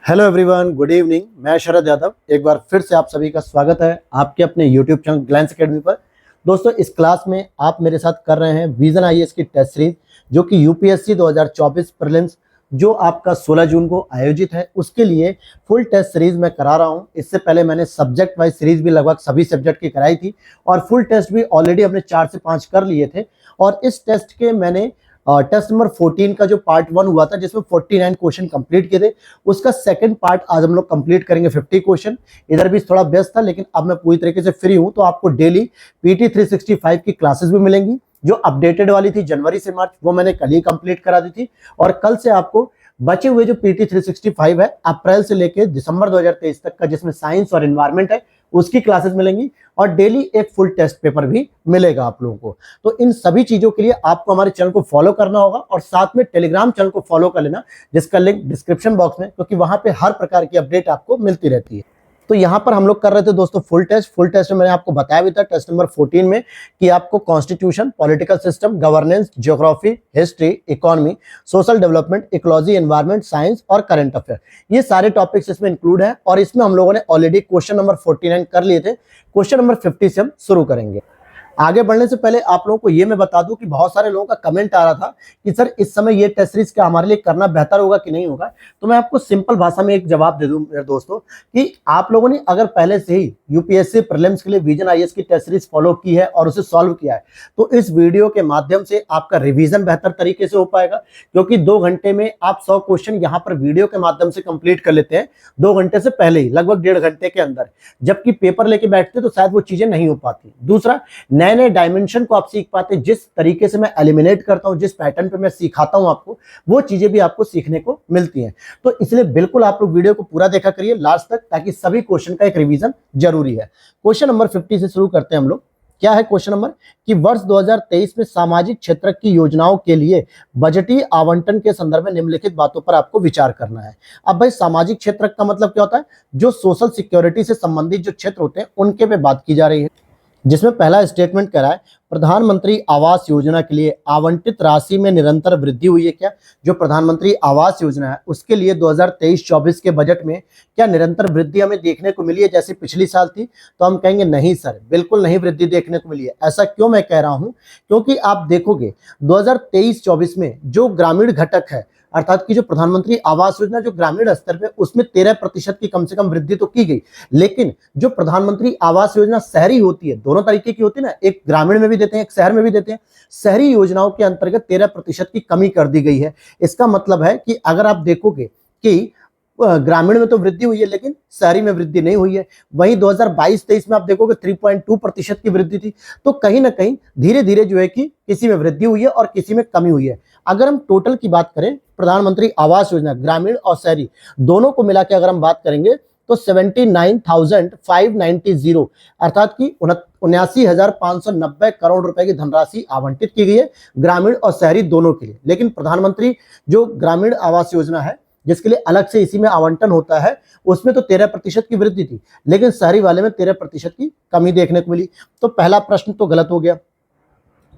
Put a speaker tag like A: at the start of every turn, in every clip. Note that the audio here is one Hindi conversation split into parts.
A: Hello everyone, good evening. मैं शरद यादव एक बार फिर से आप सभी का स्वागत है आपके अपने यूट्यूब चैनल ग्लैंस एकेडमी पर। दोस्तों, इस क्लास में आप मेरे साथ कर रहे हैं विजन आईएएस की टेस्ट सीरीज, जो कि यूपीएससी 2024 प्रीलिम्स जो आपका 16 जून को आयोजित है, उसके लिए फुल टेस्ट सीरीज मैं करा रहा हूं। इससे पहले मैंने सब्जेक्ट वाइज सीरीज भी लगभग सभी सब्जेक्ट की कराई थी और फुल टेस्ट भी ऑलरेडी हमने 4 से 5 कर लिए थे। और इस टेस्ट के मैंने टेस्ट नंबर 14 का जो पार्ट 1 हुआ था, जिसमें 49 क्वेश्चन कंप्लीट किए थे, उसका सेकंड पार्ट आज हम लोग कंप्लीट करेंगे 50 क्वेश्चन। इधर भी थोड़ा व्यस्त था, लेकिन अब मैं पूरी तरीके से फ्री हूं, तो आपको डेली पीटी 365 की क्लासेस भी मिलेंगी। जो अपडेटेड वाली थी जनवरी से मार्च, वो मैंने कल ही कंप्लीट करा दी थी। और कल से आपको बचे हुए जो पीटी 365 है अप्रैल से लेकर दिसंबर 2023 तक का, जिसमें साइंस और एनवायरमेंट है, उसकी क्लासेस मिलेंगी। और डेली एक फुल टेस्ट पेपर भी मिलेगा आप लोगों को। तो इन सभी चीजों के लिए आपको हमारे चैनल को फॉलो करना होगा और साथ में टेलीग्राम चैनल को फॉलो कर लेना, जिसका लिंक डिस्क्रिप्शन बॉक्स में, क्योंकि वहां पे हर प्रकार की अपडेट आपको मिलती रहती है। तो यहाँ पर हम लोग कर रहे थे दोस्तों फुल टेस्ट में मैंने आपको बताया भी था टेस्ट नंबर 14 में कि आपको constitution, political system, governance, geography, history, economy, social development, ecology, environment, science और करंट अफेयर, ये सारे टॉपिक्स इसमें इंक्लूड है। और इसमें हम लोगों ने ऑलरेडी क्वेश्चन नंबर 49 कर लिए थे। क्वेश्चन नंबर 50 से हम शुरू करेंगे। आगे बढ़ने से पहले आप लोगों को ये मैं बता दूं कि बहुत सारे लोगों का कमेंट आ रहा था कि सर इस समय ये टेस्ट सीरीज क्या हमारे लिए करना बेहतर होगा कि नहीं होगा। तो मैं आपको सिंपल भाषा में एक जवाब दे दूं मेरे दोस्तों, कि आप लोगों ने अगर पहले से ही यूपीएससी प्रीलिम्स के लिए विजन आईएएस की टेस्ट सीरीज फॉलो की है और उसे सॉल्व किया है, तो इस वीडियो के माध्यम से आपका रिवीजन बेहतर तरीके से हो पाएगा। क्योंकि 2 घंटे में आप 100 क्वेश्चन यहाँ पर वीडियो के माध्यम से कंप्लीट कर लेते हैं 2 घंटे से पहले ही, लगभग 1.5 घंटे के अंदर। जबकि पेपर लेके बैठते तो शायद वो चीजें नहीं हो पाती। दूसरा, नए नए डायमेंशन को आप सीख पाते। जिस तरीके से मैं एलिमिनेट करता हूं, जिस पैटर्न पे मैं सिखाता हूं आपको, वो चीजें भी आपको सीखने को मिलती हैं। तो इसलिए बिल्कुल आप लोग वीडियो को पूरा देखा करिए लास्ट तक, ताकि सभी क्वेश्चन का एक रिवीजन जरूरी है। क्वेश्चन नंबर 50 से शुरू करते हैं हम लोग। क्या है क्वेश्चन नंबर, कि वर्ष 2023 में सामाजिक क्षेत्र की योजनाओं के लिए बजटीय आवंटन के संदर्भ में निम्नलिखित बातों पर आपको विचार करना है। अब भाई, सामाजिक क्षेत्र का मतलब क्या होता है? जो सोशल सिक्योरिटी से संबंधित जो क्षेत्र होते हैं उनके पे बात की जा रही है। जिसमें पहला स्टेटमेंट कह रहा है, प्रधानमंत्री आवास योजना के लिए आवंटित राशि में निरंतर वृद्धि हुई है क्या? जो प्रधानमंत्री आवास योजना है उसके लिए 2023-24 के बजट में क्या निरंतर वृद्धि हमें देखने को मिली है जैसे पिछली साल थी? तो हम कहेंगे नहीं सर, बिल्कुल नहीं वृद्धि देखने को मिली है। ऐसा क्यों मैं कह रहा हूं? क्योंकि आप देखोगे 2023-24 में जो ग्रामीण घटक है, अर्थात कि जो प्रधानमंत्री आवास योजना जो ग्रामीण स्तर पे, उसमें 13% की कम से कम वृद्धि तो की गई। लेकिन जो प्रधानमंत्री आवास योजना शहरी होती है, दोनों तरीके की होती है ना, एक ग्रामीण में भी देते हैं, एक शहर में भी देते हैं। शहरी योजनाओं के अंतर्गत 13% की कमी कर दी गई है। इसका मतलब है कि अगर आप देखोगे कि ग्रामीण में तो वृद्धि हुई है, लेकिन शहरी में वृद्धि नहीं हुई है। वहीं 2022-23 में आप देखोगे 3.2% की वृद्धि थी। तो कहीं ना कहीं धीरे धीरे जो है कि किसी में वृद्धि हुई है और किसी में कमी हुई है। अगर हम टोटल की बात करें, प्रधानमंत्री आवास योजना ग्रामीण और शहरी दोनों को मिला के अगर हम बात करेंगे, तो 79,590, अर्थात कि 79,590 करोड़ रुपए की धनराशि आवंटित की गई है ग्रामीण और शहरी दोनों के लिए। लेकिन प्रधानमंत्री जो ग्रामीण आवास योजना है, जिसके लिए अलग से इसी में आवंटन होता है, उसमें तो 13% की वृद्धि थी, लेकिन शहरी वाले में 13% की कमी देखने को मिली। तो पहला प्रश्न तो गलत हो गया।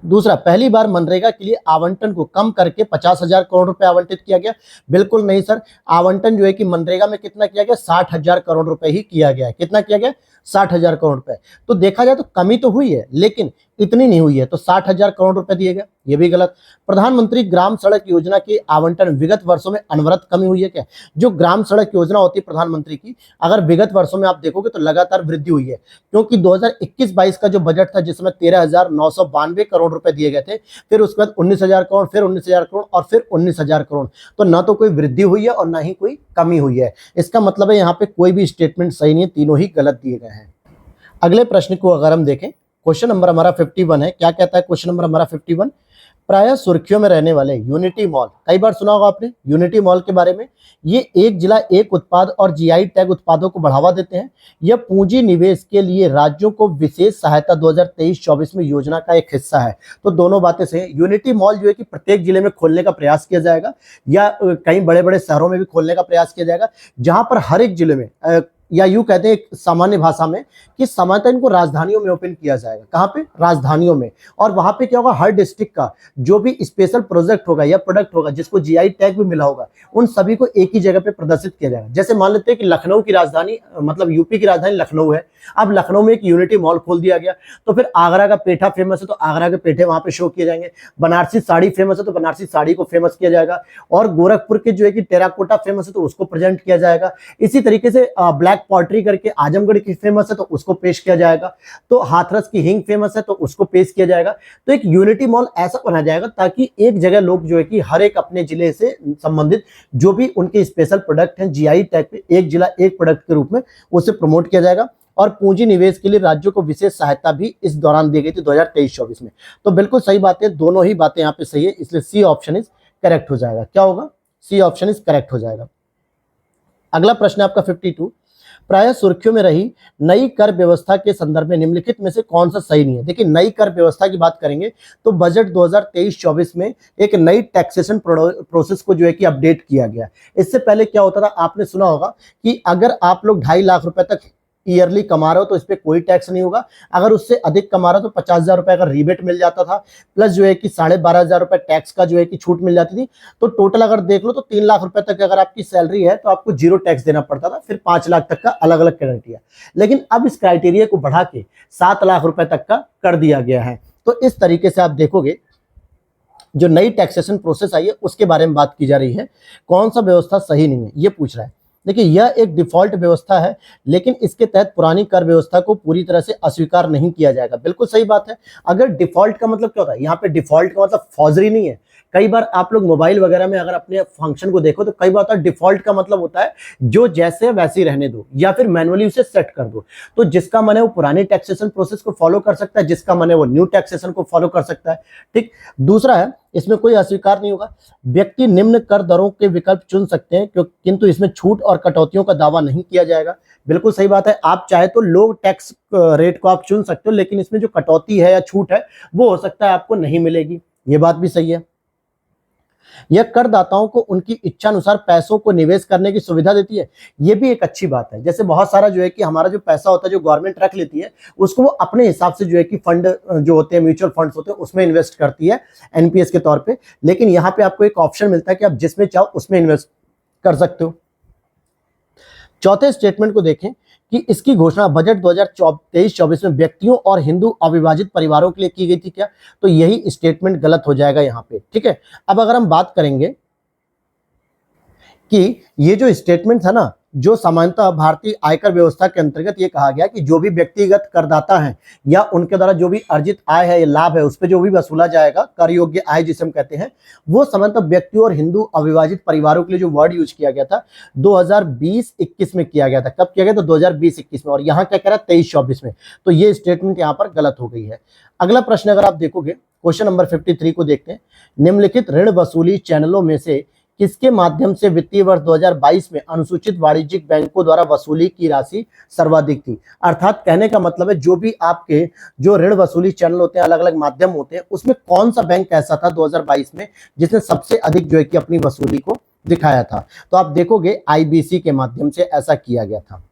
A: दूसरा, पहली बार मनरेगा के लिए आवंटन को कम करके 50,000 करोड़ रुपए आवंटित किया गया। बिल्कुल नहीं सर, आवंटन जो है कि मनरेगा में कितना किया गया? 60,000 करोड़ रुपए ही किया गया है। कितना किया गया? 60,000 करोड़ रुपए। तो देखा जाए तो कमी तो हुई है, लेकिन इतनी नहीं हुई है। तो 60,000 करोड़ रुपए दिए गए, ये भी गलत। प्रधानमंत्री ग्राम सड़क योजना के आवंटन विगत वर्षों में अनवरत कमी हुई है क्या? जो ग्राम सड़क योजना होती है प्रधानमंत्री की, अगर विगत वर्षों में आप देखोगे तो लगातार वृद्धि हुई है। क्योंकि 2021-22 का जो बजट था, जिसमें 13,992 करोड़ रुपए दिए गए थे, फिर उसके बाद 19,000 करोड़, फिर 19,000 करोड़ और फिर 19,000 करोड़। तो ना तो कोई वृद्धि हुई है और ना ही कोई कमी हुई है। इसका मतलब है यहाँ पे कोई भी स्टेटमेंट सही नहीं है, तीनों ही गलत दिए गए हैं। अगले प्रश्न को अगर हम देखें, क्वेश्चन नंबर हमारा 51 है। क्या कहता है क्वेश्चन नंबर हमारा 51? प्रायः सुर्खियों में रहने वाले यूनिटी मॉल, कई बार सुना होगा आपने यूनिटी मॉल के बारे में। ये एक जिला एक उत्पाद और जीआई टैग उत्पादों को बढ़ावा देते हैं। यह पूंजी निवेश के लिए राज्यों को विशेष सहायता 2023-24 में योजना का एक हिस्सा है। तो दोनों बातें सही। यूनिटी मॉल जो है कि प्रत्येक जिले में खोलने का प्रयास किया जाएगा, या कई बड़े बड़े शहरों में भी खोलने का प्रयास किया जाएगा, जहां पर हर एक जिले में या यूं कहते हैं एक सामान्य भाषा में कि सामान्यतः इनको राजधानियों में ओपन किया जाएगा। कहाँ पे? राजधानियों में। और वहां पे क्या होगा, हर डिस्ट्रिक्ट का जो भी स्पेशल प्रोजेक्ट होगा या प्रोडक्ट होगा जिसको जीआई टैग भी मिला होगा, उन सभी को एक ही जगह पे प्रदर्शित किया जाएगा। जैसे मान लेते हैं कि लखनऊ की राजधानी, मतलब यूपी की राजधानी लखनऊ है। अब लखनऊ में एक यूनिटी मॉल खोल दिया गया, तो फिर आगरा का पेठा फेमस है तो आगरा के पेठे वहां पे शो किए जाएंगे। बनारसी साड़ी फेमस है तो बनारसी साड़ी को फेमस किया जाएगा। और गोरखपुर के जो है कि टेराकोटा फेमस है तो उसको प्रेजेंट किया जाएगा। इसी तरीके से ब्लैक पॉटरी करके आजमगढ़ की फेमस है तो उसको पेश किया जाएगा। तो हाथरस की हिंग फेमस है तो उसको पेश किया जाएगा। तो एक यूनिटी मॉल ऐसा बनाया जाएगा ताकि एक जगह लोग जो है कि हर एक अपने जिले से संबंधित जो भी उनके स्पेशल प्रोडक्ट हैं जीआई टैग पे एक जिला एक प्रोडक्ट के रूप में उसे प्रमोट किया जाएगा। और पूंजी निवेश के लिए राज्यों को विशेष सहायता भी इस दौरान दी गई थी 2023-24 में। तो बिल्कुल सही बात है, दोनों ही बातें यहाँ पे सही है, इसलिए सी ऑप्शन इज करेक्ट हो जाएगा। क्या होगा? सी ऑप्शन इज करेक्ट हो जाएगा। अगला प्रश्न है आपका 52। प्रायः सुर्खियों में रही नई कर व्यवस्था के संदर्भ में निम्नलिखित में से कौन सा सही नहीं है? देखिए, नई कर व्यवस्था की बात करेंगे तो बजट 2023-24 में एक नई टैक्सेशन प्रोसेस को जो है कि अपडेट किया गया। इससे पहले क्या होता था, आपने सुना होगा कि अगर आप लोग 2.5 लाख रुपए तक ईयरली कमा रहे हो तो इस पे कोई टैक्स नहीं होगा। अगर उससे अधिक कमा रहे हो तो 50,000 रुपए का रिबेट मिल जाता था, प्लस जो है कि 12,500 रुपए टैक्स का जो है कि छूट मिल जाती थी। तो टोटल अगर देख लो तो 3 लाख रुपए तक अगर आपकी सैलरी है तो आपको 0 टैक्स देना पड़ता था। फिर 5 लाख तक का अलग अलग क्राइटेरिया, लेकिन अब इस क्राइटेरिया को बढ़ा के 7 लाख रुपए तक का कर दिया गया है। तो इस तरीके से आप देखोगे जो नई टैक्सेशन प्रोसेस आई है उसके बारे में बात की जा रही है। कौन सा व्यवस्था सही नहीं है ये पूछ रहा है। देखिए, यह एक डिफॉल्ट व्यवस्था है, लेकिन इसके तहत पुरानी कर व्यवस्था को पूरी तरह से अस्वीकार नहीं किया जाएगा। बिल्कुल सही बात है। अगर डिफॉल्ट का मतलब क्या होता है, यहाँ पे डिफॉल्ट का मतलब फौजरी नहीं है। कई बार आप लोग मोबाइल वगैरह में अगर अपने फंक्शन को देखो तो कई बार होता है डिफॉल्ट का मतलब होता है जो जैसे वैसे ही रहने दो या फिर मैनुअली उसे सेट कर दो। तो जिसका मन है वो पुरानी टैक्सेशन प्रोसेस को फॉलो कर सकता है, जिसका मन है वो न्यू टैक्सेशन को फॉलो कर सकता है। ठीक। दूसरा है, इसमें कोई अस्वीकार नहीं होगा। व्यक्ति निम्न कर दरों के विकल्प चुन सकते हैं किंतु इसमें छूट और कटौतियों का दावा नहीं किया जाएगा। बिल्कुल सही बात है। आप चाहे तो लो टैक्स रेट को आप चुन सकते हो, लेकिन इसमें जो कटौती है या छूट है वो हो सकता है आपको नहीं मिलेगी। ये बात भी सही है। यह करदाताओं को उनकी इच्छा अनुसार पैसों को निवेश करने की सुविधा देती है। यह भी एक अच्छी बात है। जैसे बहुत सारा जो है कि हमारा जो पैसा होता है जो गवर्नमेंट रख लेती है उसको वो अपने हिसाब से जो है कि फंड जो होते हैं म्यूचुअल फंड्स होते हैं उसमें इन्वेस्ट करती है एनपीएस के तौर पे। लेकिन यहाँ पे आपको एक ऑप्शन मिलता है कि आप जिसमें चाहो उसमें इन्वेस्ट कर सकते हो। चौथे स्टेटमेंट को देखें कि इसकी घोषणा बजट 2023-24 में व्यक्तियों और हिंदू अविभाजित परिवारों के लिए की गई थी क्या? तो यही स्टेटमेंट गलत हो जाएगा यहाँ पे। ठीक है। अब अगर हम बात करेंगे कि ये जो स्टेटमेंट था ना, जो सामान्यतः भारतीय आयकर व्यवस्था के अंतर्गत ये कहा गया कि जो भी व्यक्तिगत करदाता हैं या उनके द्वारा जो भी अर्जित आय है या लाभ है उस पर जो भी वसूला जाएगा कर योग्य आय जिसे हम कहते हैं, वो सामान्यतः व्यक्तियों और हिंदू अविभाजित परिवारों के लिए जो वर्ड यूज किया गया था 2020-21 में किया गया था। कब किया गया? तो 2020-21 में। और यहाँ क्या कह रहा है? 23-24 में। तो ये स्टेटमेंट यहाँ पर गलत हो गई है। अगला प्रश्न अगर आप देखोगे, क्वेश्चन नंबर 53 को देखते हैं। निम्नलिखित ऋण वसूली चैनलों में से किसके माध्यम से वित्तीय वर्ष 2022 में अनुसूचित वाणिज्यिक बैंकों द्वारा वसूली की राशि सर्वाधिक थी? अर्थात कहने का मतलब है जो भी आपके जो ऋण वसूली चैनल होते हैं, अलग अलग माध्यम होते हैं, उसमें कौन सा बैंक ऐसा था 2022 में जिसने सबसे अधिक जो है कि अपनी वसूली को दिखाया था? तो आप देखोगे आईबीसी के माध्यम से ऐसा किया गया था।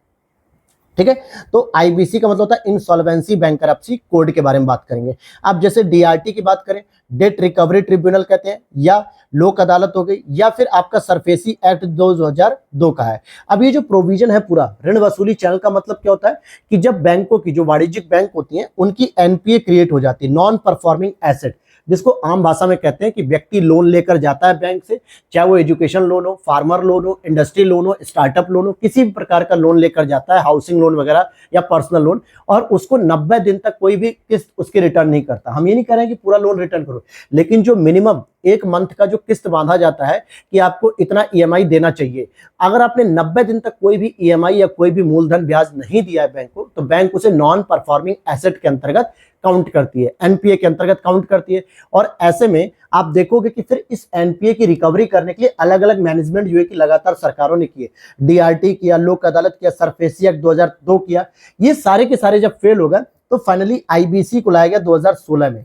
A: ठीक है। तो आईबीसी का मतलब होता है इंसॉल्वेंसी बैंकरप्सी कोड के बारे में बात करेंगे। आप जैसे डीआरटी की बात करें, डेट रिकवरी ट्रिब्यूनल कहते हैं, या लोक अदालत हो गई, या फिर आपका सरफेसी एक्ट 2002 का है। अब ये जो प्रोविजन है पूरा ऋण वसूली चैनल का मतलब क्या होता है कि जब बैंकों की जो वाणिज्यिक बैंक होती हैं उनकी एनपीए क्रिएट हो जाती है, नॉन परफॉर्मिंग एसेट, जिसको आम भाषा में कहते हैं कि व्यक्ति लोन लेकर जाता है बैंक से, चाहे वो एजुकेशन लोन हो, फार्मर लोन हो, इंडस्ट्री लोन हो, स्टार्टअप लोन हो, किसी भी प्रकार का लोन लेकर जाता है, हाउसिंग लोन वगैरह या पर्सनल लोन, और उसको 90 दिन तक कोई भी किस्त उसकी रिटर्न नहीं करता। हम ये नहीं कह रहे हैं कि पूरा लोन रिटर्न करो, लेकिन जो मिनिमम 1 मंथ का जो किस्त बांधा जाता है कि आपको इतना ईएमआई देना चाहिए, अगर आपने 90 दिन तक कोई भी ईएमआई या कोई भी मूलधन ब्याज नहीं दिया है बैंक को, तो बैंक उसे नॉन परफॉर्मिंग एसेट के अंतर्गत काउंट करती है, एनपीए के अंतर्गत काउंट करती है। और ऐसे में आप देखोगे कि फिर इस एनपीए की रिकवरी करने के लिए अलग अलग मैनेजमेंट जो है कि लगातार सरकारों ने किए, डीआरटी किया, लोक अदालत किया, सरफेसी एक्ट 2002 किया। ये सारे के सारे जब फेल हो गए तो फाइनली आईबीसी को लाया गया 2016 में।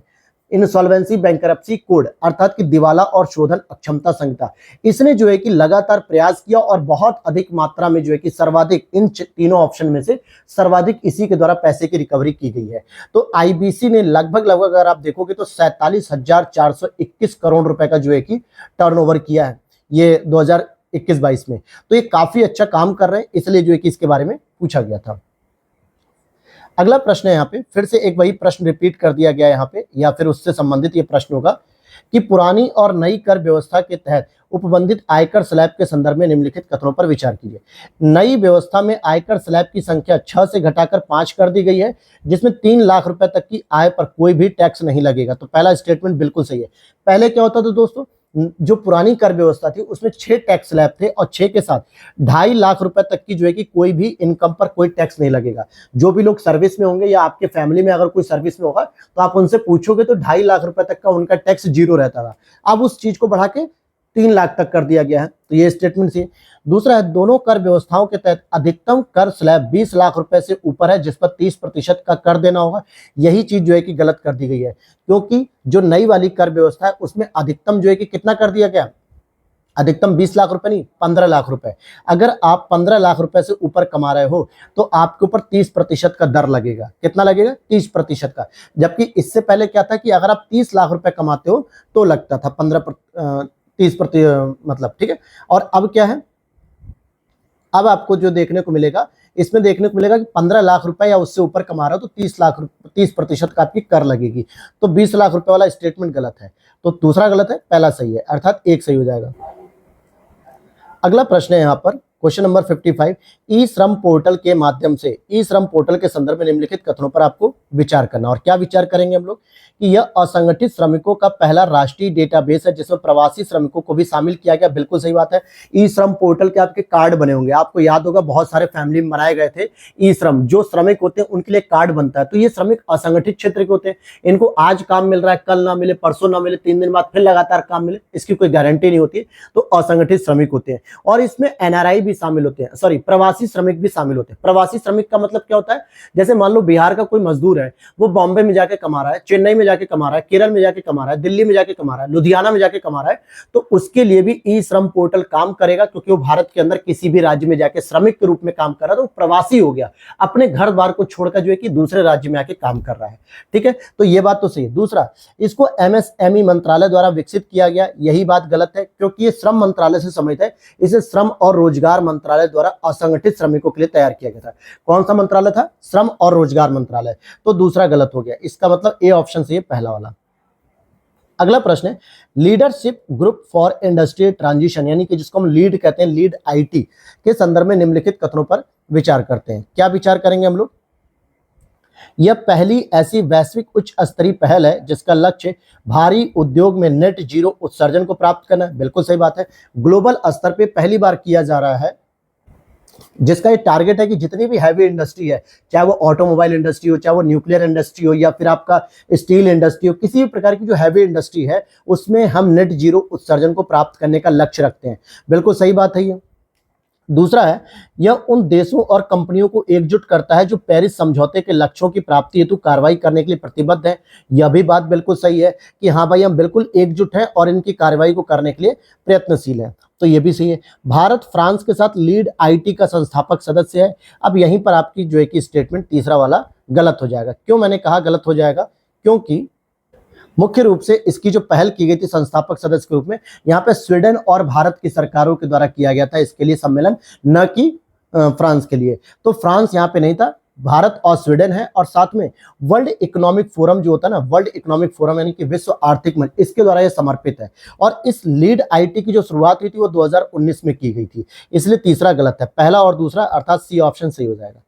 A: इंसॉल्वेंसी बैंकरप्सी कोड अर्थात कि दिवाला और शोधन अक्षमता संहिता, इसने जो है कि लगातार प्रयास किया और बहुत अधिक मात्रा में जो है कि सर्वाधिक इन तीनों ऑप्शन में से सर्वाधिक इसी के द्वारा पैसे की रिकवरी की गई है। तो आईबीसी ने लगभग अगर आप देखोगे तो 47,421 करोड़ रुपए का जो है कि टर्नओवर किया है ये 2021-22 में। तो ये काफी अच्छा काम कर रहे हैं, इसलिए जो है कि इसके बारे में पूछा गया था। अगला प्रश्न है यहाँ पे, फिर से एक वही प्रश्न रिपीट कर दिया गया यहाँ पे, या फिर उससे संबंधित ये प्रश्न होगा कि पुरानी और नई कर व्यवस्था के तहत उपबंधित आयकर स्लैब के संदर्भ में निम्नलिखित कथनों पर विचार कीजिए। नई व्यवस्था में आयकर स्लैब की संख्या 6 से घटाकर 5 कर दी गई है, जिसमें 3 लाख रुपए तक की आय पर कोई भी टैक्स नहीं लगेगा। तो पहला स्टेटमेंट बिल्कुल सही है। पहले क्या होता था दोस्तों, जो पुरानी कर व्यवस्था थी उसमें 6 टैक्स स्लैब थे और 6 के साथ 2.5 लाख रुपए तक की जो है कि कोई भी इनकम पर कोई टैक्स नहीं लगेगा। जो भी लोग सर्विस में होंगे या आपके फैमिली में अगर कोई सर्विस में होगा तो आप उनसे पूछोगे तो 2.5 लाख रुपए तक का उनका टैक्स जीरो रहता था। अब उस चीज को बढ़ा के 3 लाख तक कर दिया गया है। तो ये स्टेटमेंट से। दूसरा है, दोनों कर व्यवस्थाओं के तहत अधिकतम कर स्लैब 20 लाख रुपए से ऊपर है, जिस पर 30% का कर देना होगा। यही चीज जो है कि गलत कर दी गई है, क्योंकि जो नई वाली कर व्यवस्था है उसमें अधिकतम जो है कि कितना कर दिया गया, अधिकतम 20 लाख रुपए नहीं 15 लाख रुपए। अगर आप 15 लाख रुपए से ऊपर कमा रहे हो तो आपके ऊपर 30% का दर लगेगा। कितना लगेगा? 30% का। जबकि इससे पहले क्या था कि अगर आप 30 लाख रुपए कमाते हो तो लगता था 30%, मतलब ठीक है। और अब क्या है, अब आपको जो देखने को मिलेगा, इसमें देखने को मिलेगा कि 15 लाख रुपए या उससे ऊपर कमा रहा हो तो 30% का आपकी कर लगेगी। तो 20 लाख रुपए वाला स्टेटमेंट गलत है। तो दूसरा गलत है, पहला सही है, अर्थात एक सही हो जाएगा। अगला प्रश्न है यहाँ पर क्वेश्चन नंबर 55, ई श्रम पोर्टल के माध्यम से, ई श्रम पोर्टल के संदर्भ में निम्नलिखित कथनों पर आपको विचार करना। और क्या विचार करेंगे हम लोग कि यह असंगठित श्रमिकों का पहला राष्ट्रीय डेटाबेस है जिसमें प्रवासी श्रमिकों को भी शामिल किया गया। बिल्कुल सही बात है। ई श्रम पोर्टल के आपके कार्ड बने होंगे, आपको याद होगा बहुत सारे फैमिली में बनाए गए थे ई श्रम। जो श्रमिक होते हैं उनके लिए कार्ड बनता है। तो ये श्रमिक असंगठित क्षेत्र के होते हैं, इनको आज काम मिल रहा है, कल ना मिले, परसों ना मिले, 3 दिन बाद फिर लगातार काम मिले, इसकी कोई गारंटी नहीं होती। तो असंगठित श्रमिक होते हैं। और इसमें एनआरआई भी शामिल होते हैं, सॉरी प्रवासी श्रमिक भी शामिल होते हैं। प्रवासी श्रमिक का मतलब क्या होता है, जैसे मान लो बिहार का कोई मजदूर है, वो बॉम्बे में जाके कमा रहा है, चेन्नई में जाके कमा रहा है, केरल में जाके कमा रहा है, दिल्ली में जाके कमा रहा है, लुधियाना में जाके कमा रहा है, तो उसके लिए भी ई श्रम पोर्टल काम करेगा, क्योंकि वो भारत के अंदर किसी भी राज्य में जाके श्रमिक के रूप में काम कर रहा है, तो वो प्रवासी हो गया, अपने घर द्वार को छोड़कर जो है कि दूसरे राज्य में आके काम कर रहा है। ठीक है, तो ये बात तो सही है। दूसरा, इसको एमएसएमई मंत्रालय द्वारा विकसित किया गया, यही बात गलत है, क्योंकि ये श्रम मंत्रालय से संबंधित है। इसे श्रम और रोजगार मंत्रालय द्वारा असंगठित श्रमिकों के लिए तैयार किया गया था। कौन सा मंत्रालय था? श्रम और रोजगार मंत्रालय। तो दूसरा गलत हो गया, इसका मतलब ए ऑप्शन से पहला वाला। अगला प्रश्न है, leadership group for industrial transition, यानी कि जिसको हम लीड कहते हैं, लीड आईटी के संदर्भ में निम्नलिखित कथनों पर विचार करते हैं। क्या विचार करेंगे हम लोग? यह पहली ऐसी वैश्विक उच्च स्तरीय पहल है जिसका लक्ष्य भारी उद्योग में नेट जीरो उत्सर्जन को प्राप्त करना है। बिल्कुल सही बात है। ग्लोबल स्तर पे पहली बार किया जा रहा है, जिसका ये टारगेट है कि जितनी भी हैवी इंडस्ट्री है, चाहे वो ऑटोमोबाइल इंडस्ट्री हो, चाहे वो न्यूक्लियर इंडस्ट्री हो, या फिर आपका स्टील इंडस्ट्री हो, किसी भी प्रकार की जो हैवी इंडस्ट्री है उसमें हम नेट जीरो उत्सर्जन को प्राप्त करने का लक्ष्य रखते हैं। बिल्कुल सही बात है ये। दूसरा है, यह उन देशों और कंपनियों को एकजुट करता है जो पेरिस समझौते के लक्ष्यों की प्राप्ति हेतु कार्रवाई करने के लिए प्रतिबद्ध है। यह भी बात बिल्कुल सही है कि हाँ भाई, हम बिल्कुल एकजुट हैं और इनकी कार्रवाई को करने के लिए प्रयत्नशील हैं। तो ये भी सही है। भारत फ्रांस के साथ लीड आईटी का संस्थापक सदस्य है। अब यहीं पर आपकी जो है कि स्टेटमेंट तीसरा वाला गलत हो जाएगा। क्यों मैंने कहा गलत हो जाएगा? क्योंकि मुख्य रूप से इसकी जो पहल की गई थी संस्थापक सदस्य के रूप में, यहाँ पे स्वीडन और भारत की सरकारों के द्वारा किया गया था इसके लिए सम्मेलन, न कि फ्रांस के लिए। तो फ्रांस यहाँ पे नहीं था, भारत और स्वीडन है। और साथ में वर्ल्ड इकोनॉमिक फोरम जो होता है ना, वर्ल्ड इकोनॉमिक फोरम यानी कि विश्व आर्थिक मंच, इसके द्वारा यह समर्पित है। और इस लीड आईटी की जो शुरुआत हुई थी वो 2019 में की गई थी, इसलिए तीसरा गलत है। पहला और दूसरा अर्थात सी ऑप्शन सही हो जाएगा।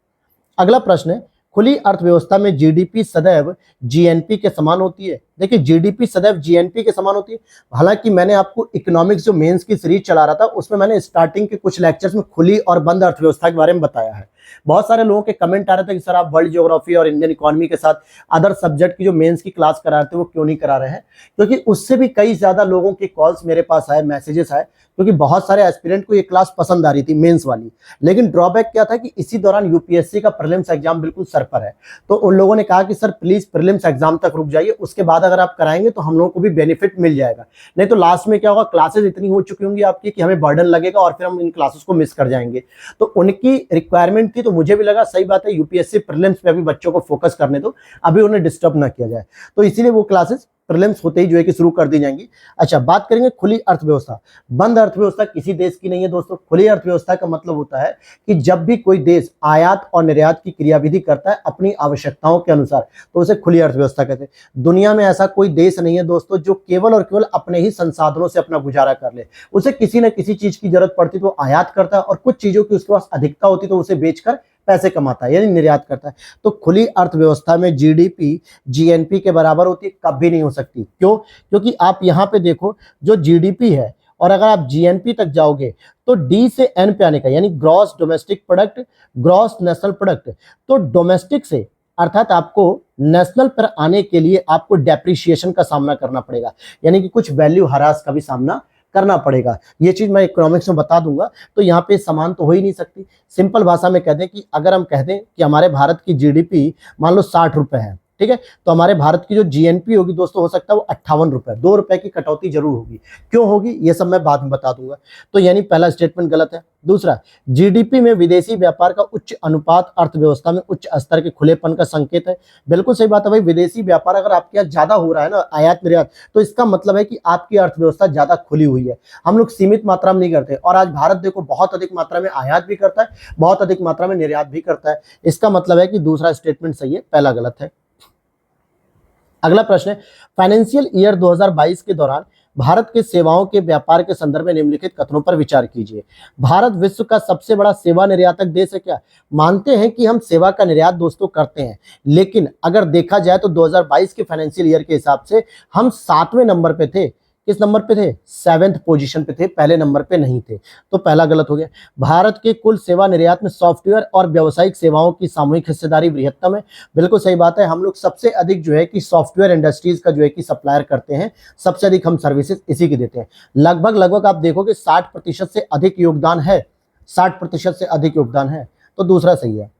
A: अगला प्रश्न है, खुली अर्थव्यवस्था में जीडीपी सदैव जीएनपी के समान होती है। देखिए, जीडीपी सदैव जीएनपी के समान होती है। हालांकि मैंने आपको इकोनॉमिक्स जो मेंस की सीरीज चला रहा था उसमें मैंने स्टार्टिंग के कुछ लेक्चर्स में खुली और बंद अर्थव्यवस्था के बारे में बताया है। बहुत सारे लोगों के कमेंट आ रहे थे कि सर आप वर्ल्ड ज्योग्राफी और इंडियन इकोनॉमी के साथ अदर सब्जेक्ट की जो मेंस की क्लास करा रहे थे वो क्यों नहीं करा रहे हैं, क्योंकि उससे भी कई ज्यादा लोगों के कॉल्स मेरे पास आए, मैसेजेस आए, क्योंकि बहुत सारे एस्पिरेंट को ये क्लास पसंद आ रही थी मेंस वाली। लेकिन ड्रॉबैक क्या था कि इसी दौरान यूपीएससी का प्रीलिम्स एग्जाम बिल्कुल सर पर है, तो उन लोगों ने कहा कि सर प्लीज प्रीलिम्स एग्जाम तक रुक जाइए, उसके बाद अगर आप कराएंगे तो हम लोगों को भी बेनिफिट मिल जाएगा, नहीं तो लास्ट में क्या होगा, क्लासेस इतनी हो चुकी होंगी आपकी कि हमें बर्डन लगेगा और फिर हम इन क्लासेस को मिस कर जाएंगे। तो उनकी रिक्वायरमेंट थी, तो मुझे भी लगा सही बात है, यूपीएससी प्रीलिम्स पे अभी बच्चों को फोकस करने दो, अभी उन्हें डिस्टर्ब ना किया जाए, तो इसीलिए वो क्लासेस प्रीलिम्स होते ही जो है कि शुरू कर दी जाएंगी। अच्छा, बात करेंगे खुली अर्थव्यवस्था। बंद अर्थव्यवस्था किसी देश की नहीं है दोस्तों। खुली अर्थव्यवस्था का मतलब होता है कि जब भी कोई देश आयात और निर्यात की क्रियाविधि करता है अपनी आवश्यकताओं के अनुसार, तो उसे खुली अर्थव्यवस्था कहते हैं। दुनिया में ऐसा कोई देश नहीं है दोस्तों जो केवल और केवल अपने ही संसाधनों से अपना गुजारा कर ले। उसे किसी न किसी चीज की जरूरत पड़ती तो आयात करता है, और कुछ चीजों की उसके पास अधिकता होती तो उसे बेचकर पैसे कमाता है, यानी निर्यात करता है। तो खुली अर्थव्यवस्था में जीडीपी जीएनपी के बराबर होती है, कभी नहीं हो सकती। क्यों? क्योंकि आप यहां पे देखो, जो जीडीपी है और अगर आप जीएनपी तक जाओगे तो डी से एन पे आने का, यानी gross domestic product, gross national product, तो डोमेस्टिक से अर्थात आपको नेशनल पर आने के लिए आपको डेप्रिसिएशन का सामना करना पड़ेगा, यानी कि कुछ वैल्यू ह्रास का भी सामना करना पड़ेगा। ये चीज मैं इकोनॉमिक्स में बता दूंगा, तो यहाँ पे समान तो हो ही नहीं सकती। सिंपल भाषा में कह दें कि अगर हम कह दें कि हमारे भारत की जीडीपी मान लो 60 रुपए है, ठीक है, तो हमारे भारत की जो जीएनपी होगी दोस्तों, हो सकता है वो 58 रुपए, 2 रुपए की कटौती जरूर होगी। क्यों होगी ये सब मैं बाद में बता दूंगा। तो यानी पहला स्टेटमेंट गलत है। दूसरा, जीडीपी में विदेशी व्यापार का उच्च अनुपात अर्थव्यवस्था में उच्च स्तर के खुलेपन का संकेत है। बिल्कुल सही बात है भाई, विदेशी व्यापार अगर आपके यहाँ ज्यादा हो रहा है ना, आयात निर्यात, तो इसका मतलब है कि आपकी अर्थव्यवस्था ज्यादा खुली हुई है। हम लोग सीमित मात्रा में नहीं करते, और आज भारत देखो बहुत अधिक मात्रा में आयात भी करता है, बहुत अधिक मात्रा में निर्यात भी करता है। इसका मतलब है कि दूसरा स्टेटमेंट सही है, पहला गलत है। अगला प्रश्न है, फाइनेंशियल ईयर 2022 के दौरान भारत के सेवाओं के व्यापार के संदर्भ में निम्नलिखित कथनों पर विचार कीजिए। भारत विश्व का सबसे बड़ा सेवा निर्यातक देश है क्या? मानते हैं कि हम सेवा का निर्यात दोस्तों करते हैं, लेकिन अगर देखा जाए तो 2022 के फाइनेंशियल ईयर के हिसाब से हम 7वें नंबर पे थे। किस नंबर पे थे? 7th पोजीशन पे थे, पहले नंबर पे नहीं थे, तो पहला गलत हो गया। भारत के कुल सेवा निर्यात में सॉफ्टवेयर और व्यावसायिक सेवाओं की सामूहिक हिस्सेदारी बृहत्तम है। बिल्कुल सही बात है, हम लोग सबसे अधिक जो है कि सॉफ्टवेयर इंडस्ट्रीज का जो है कि सप्लायर करते हैं, सबसे अधिक हम सर्विसेज इसी की देते हैं। लगभग आप देखोगे 60% से अधिक योगदान है, 60% से अधिक योगदान है, तो दूसरा सही है।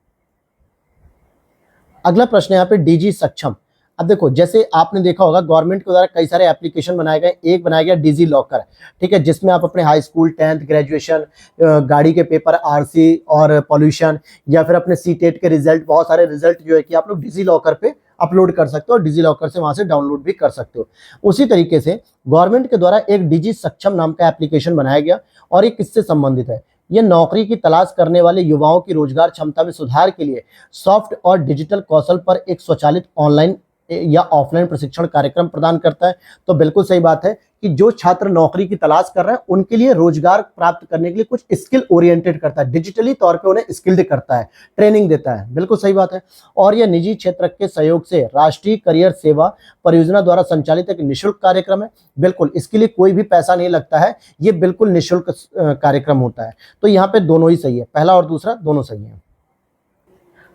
A: अगला प्रश्न यहाँ पे डीजी सक्षम। अब देखो, जैसे आपने देखा होगा गवर्नमेंट के द्वारा कई सारे एप्लीकेशन बनाए गए। एक बनाया गया डिजी लॉकर, ठीक है, जिसमें आप अपने हाई स्कूल, 10th, ग्रेजुएशन, गाड़ी के पेपर, आरसी और पॉल्यूशन, या फिर अपने सीटेट के रिजल्ट, बहुत सारे रिजल्ट जो है कि आप लोग डिजी लॉकर पे अपलोड कर सकते हो और डिजी लॉकर से वहां से डाउनलोड भी कर सकते हो। उसी तरीके से गवर्नमेंट के द्वारा एक डिजी सक्षम नाम का एप्लीकेशन बनाया गया, और ये किससे संबंधित है? यह नौकरी की तलाश करने वाले युवाओं की रोजगार क्षमता में सुधार के लिए सॉफ्ट और डिजिटल कौशल पर एक स्वचालित ऑनलाइन या ऑफलाइन प्रशिक्षण कार्यक्रम प्रदान करता है। तो बिल्कुल सही बात है कि जो छात्र नौकरी की तलाश कर रहे हैं उनके लिए रोजगार प्राप्त करने के लिए कुछ स्किल ओरिएंटेड करता है, डिजिटली तौर पे उन्हें स्किल्ड करता है, ट्रेनिंग देता है। बिल्कुल सही बात है। और यह निजी क्षेत्र के सहयोग से राष्ट्रीय करियर सेवा परियोजना द्वारा संचालित एक निःशुल्क कार्यक्रम है। बिल्कुल, इसके लिए कोई भी पैसा नहीं लगता है, ये बिल्कुल निःशुल्क कार्यक्रम होता है। तो यहाँ पे दोनों ही सही है, पहला और दूसरा दोनों सही है।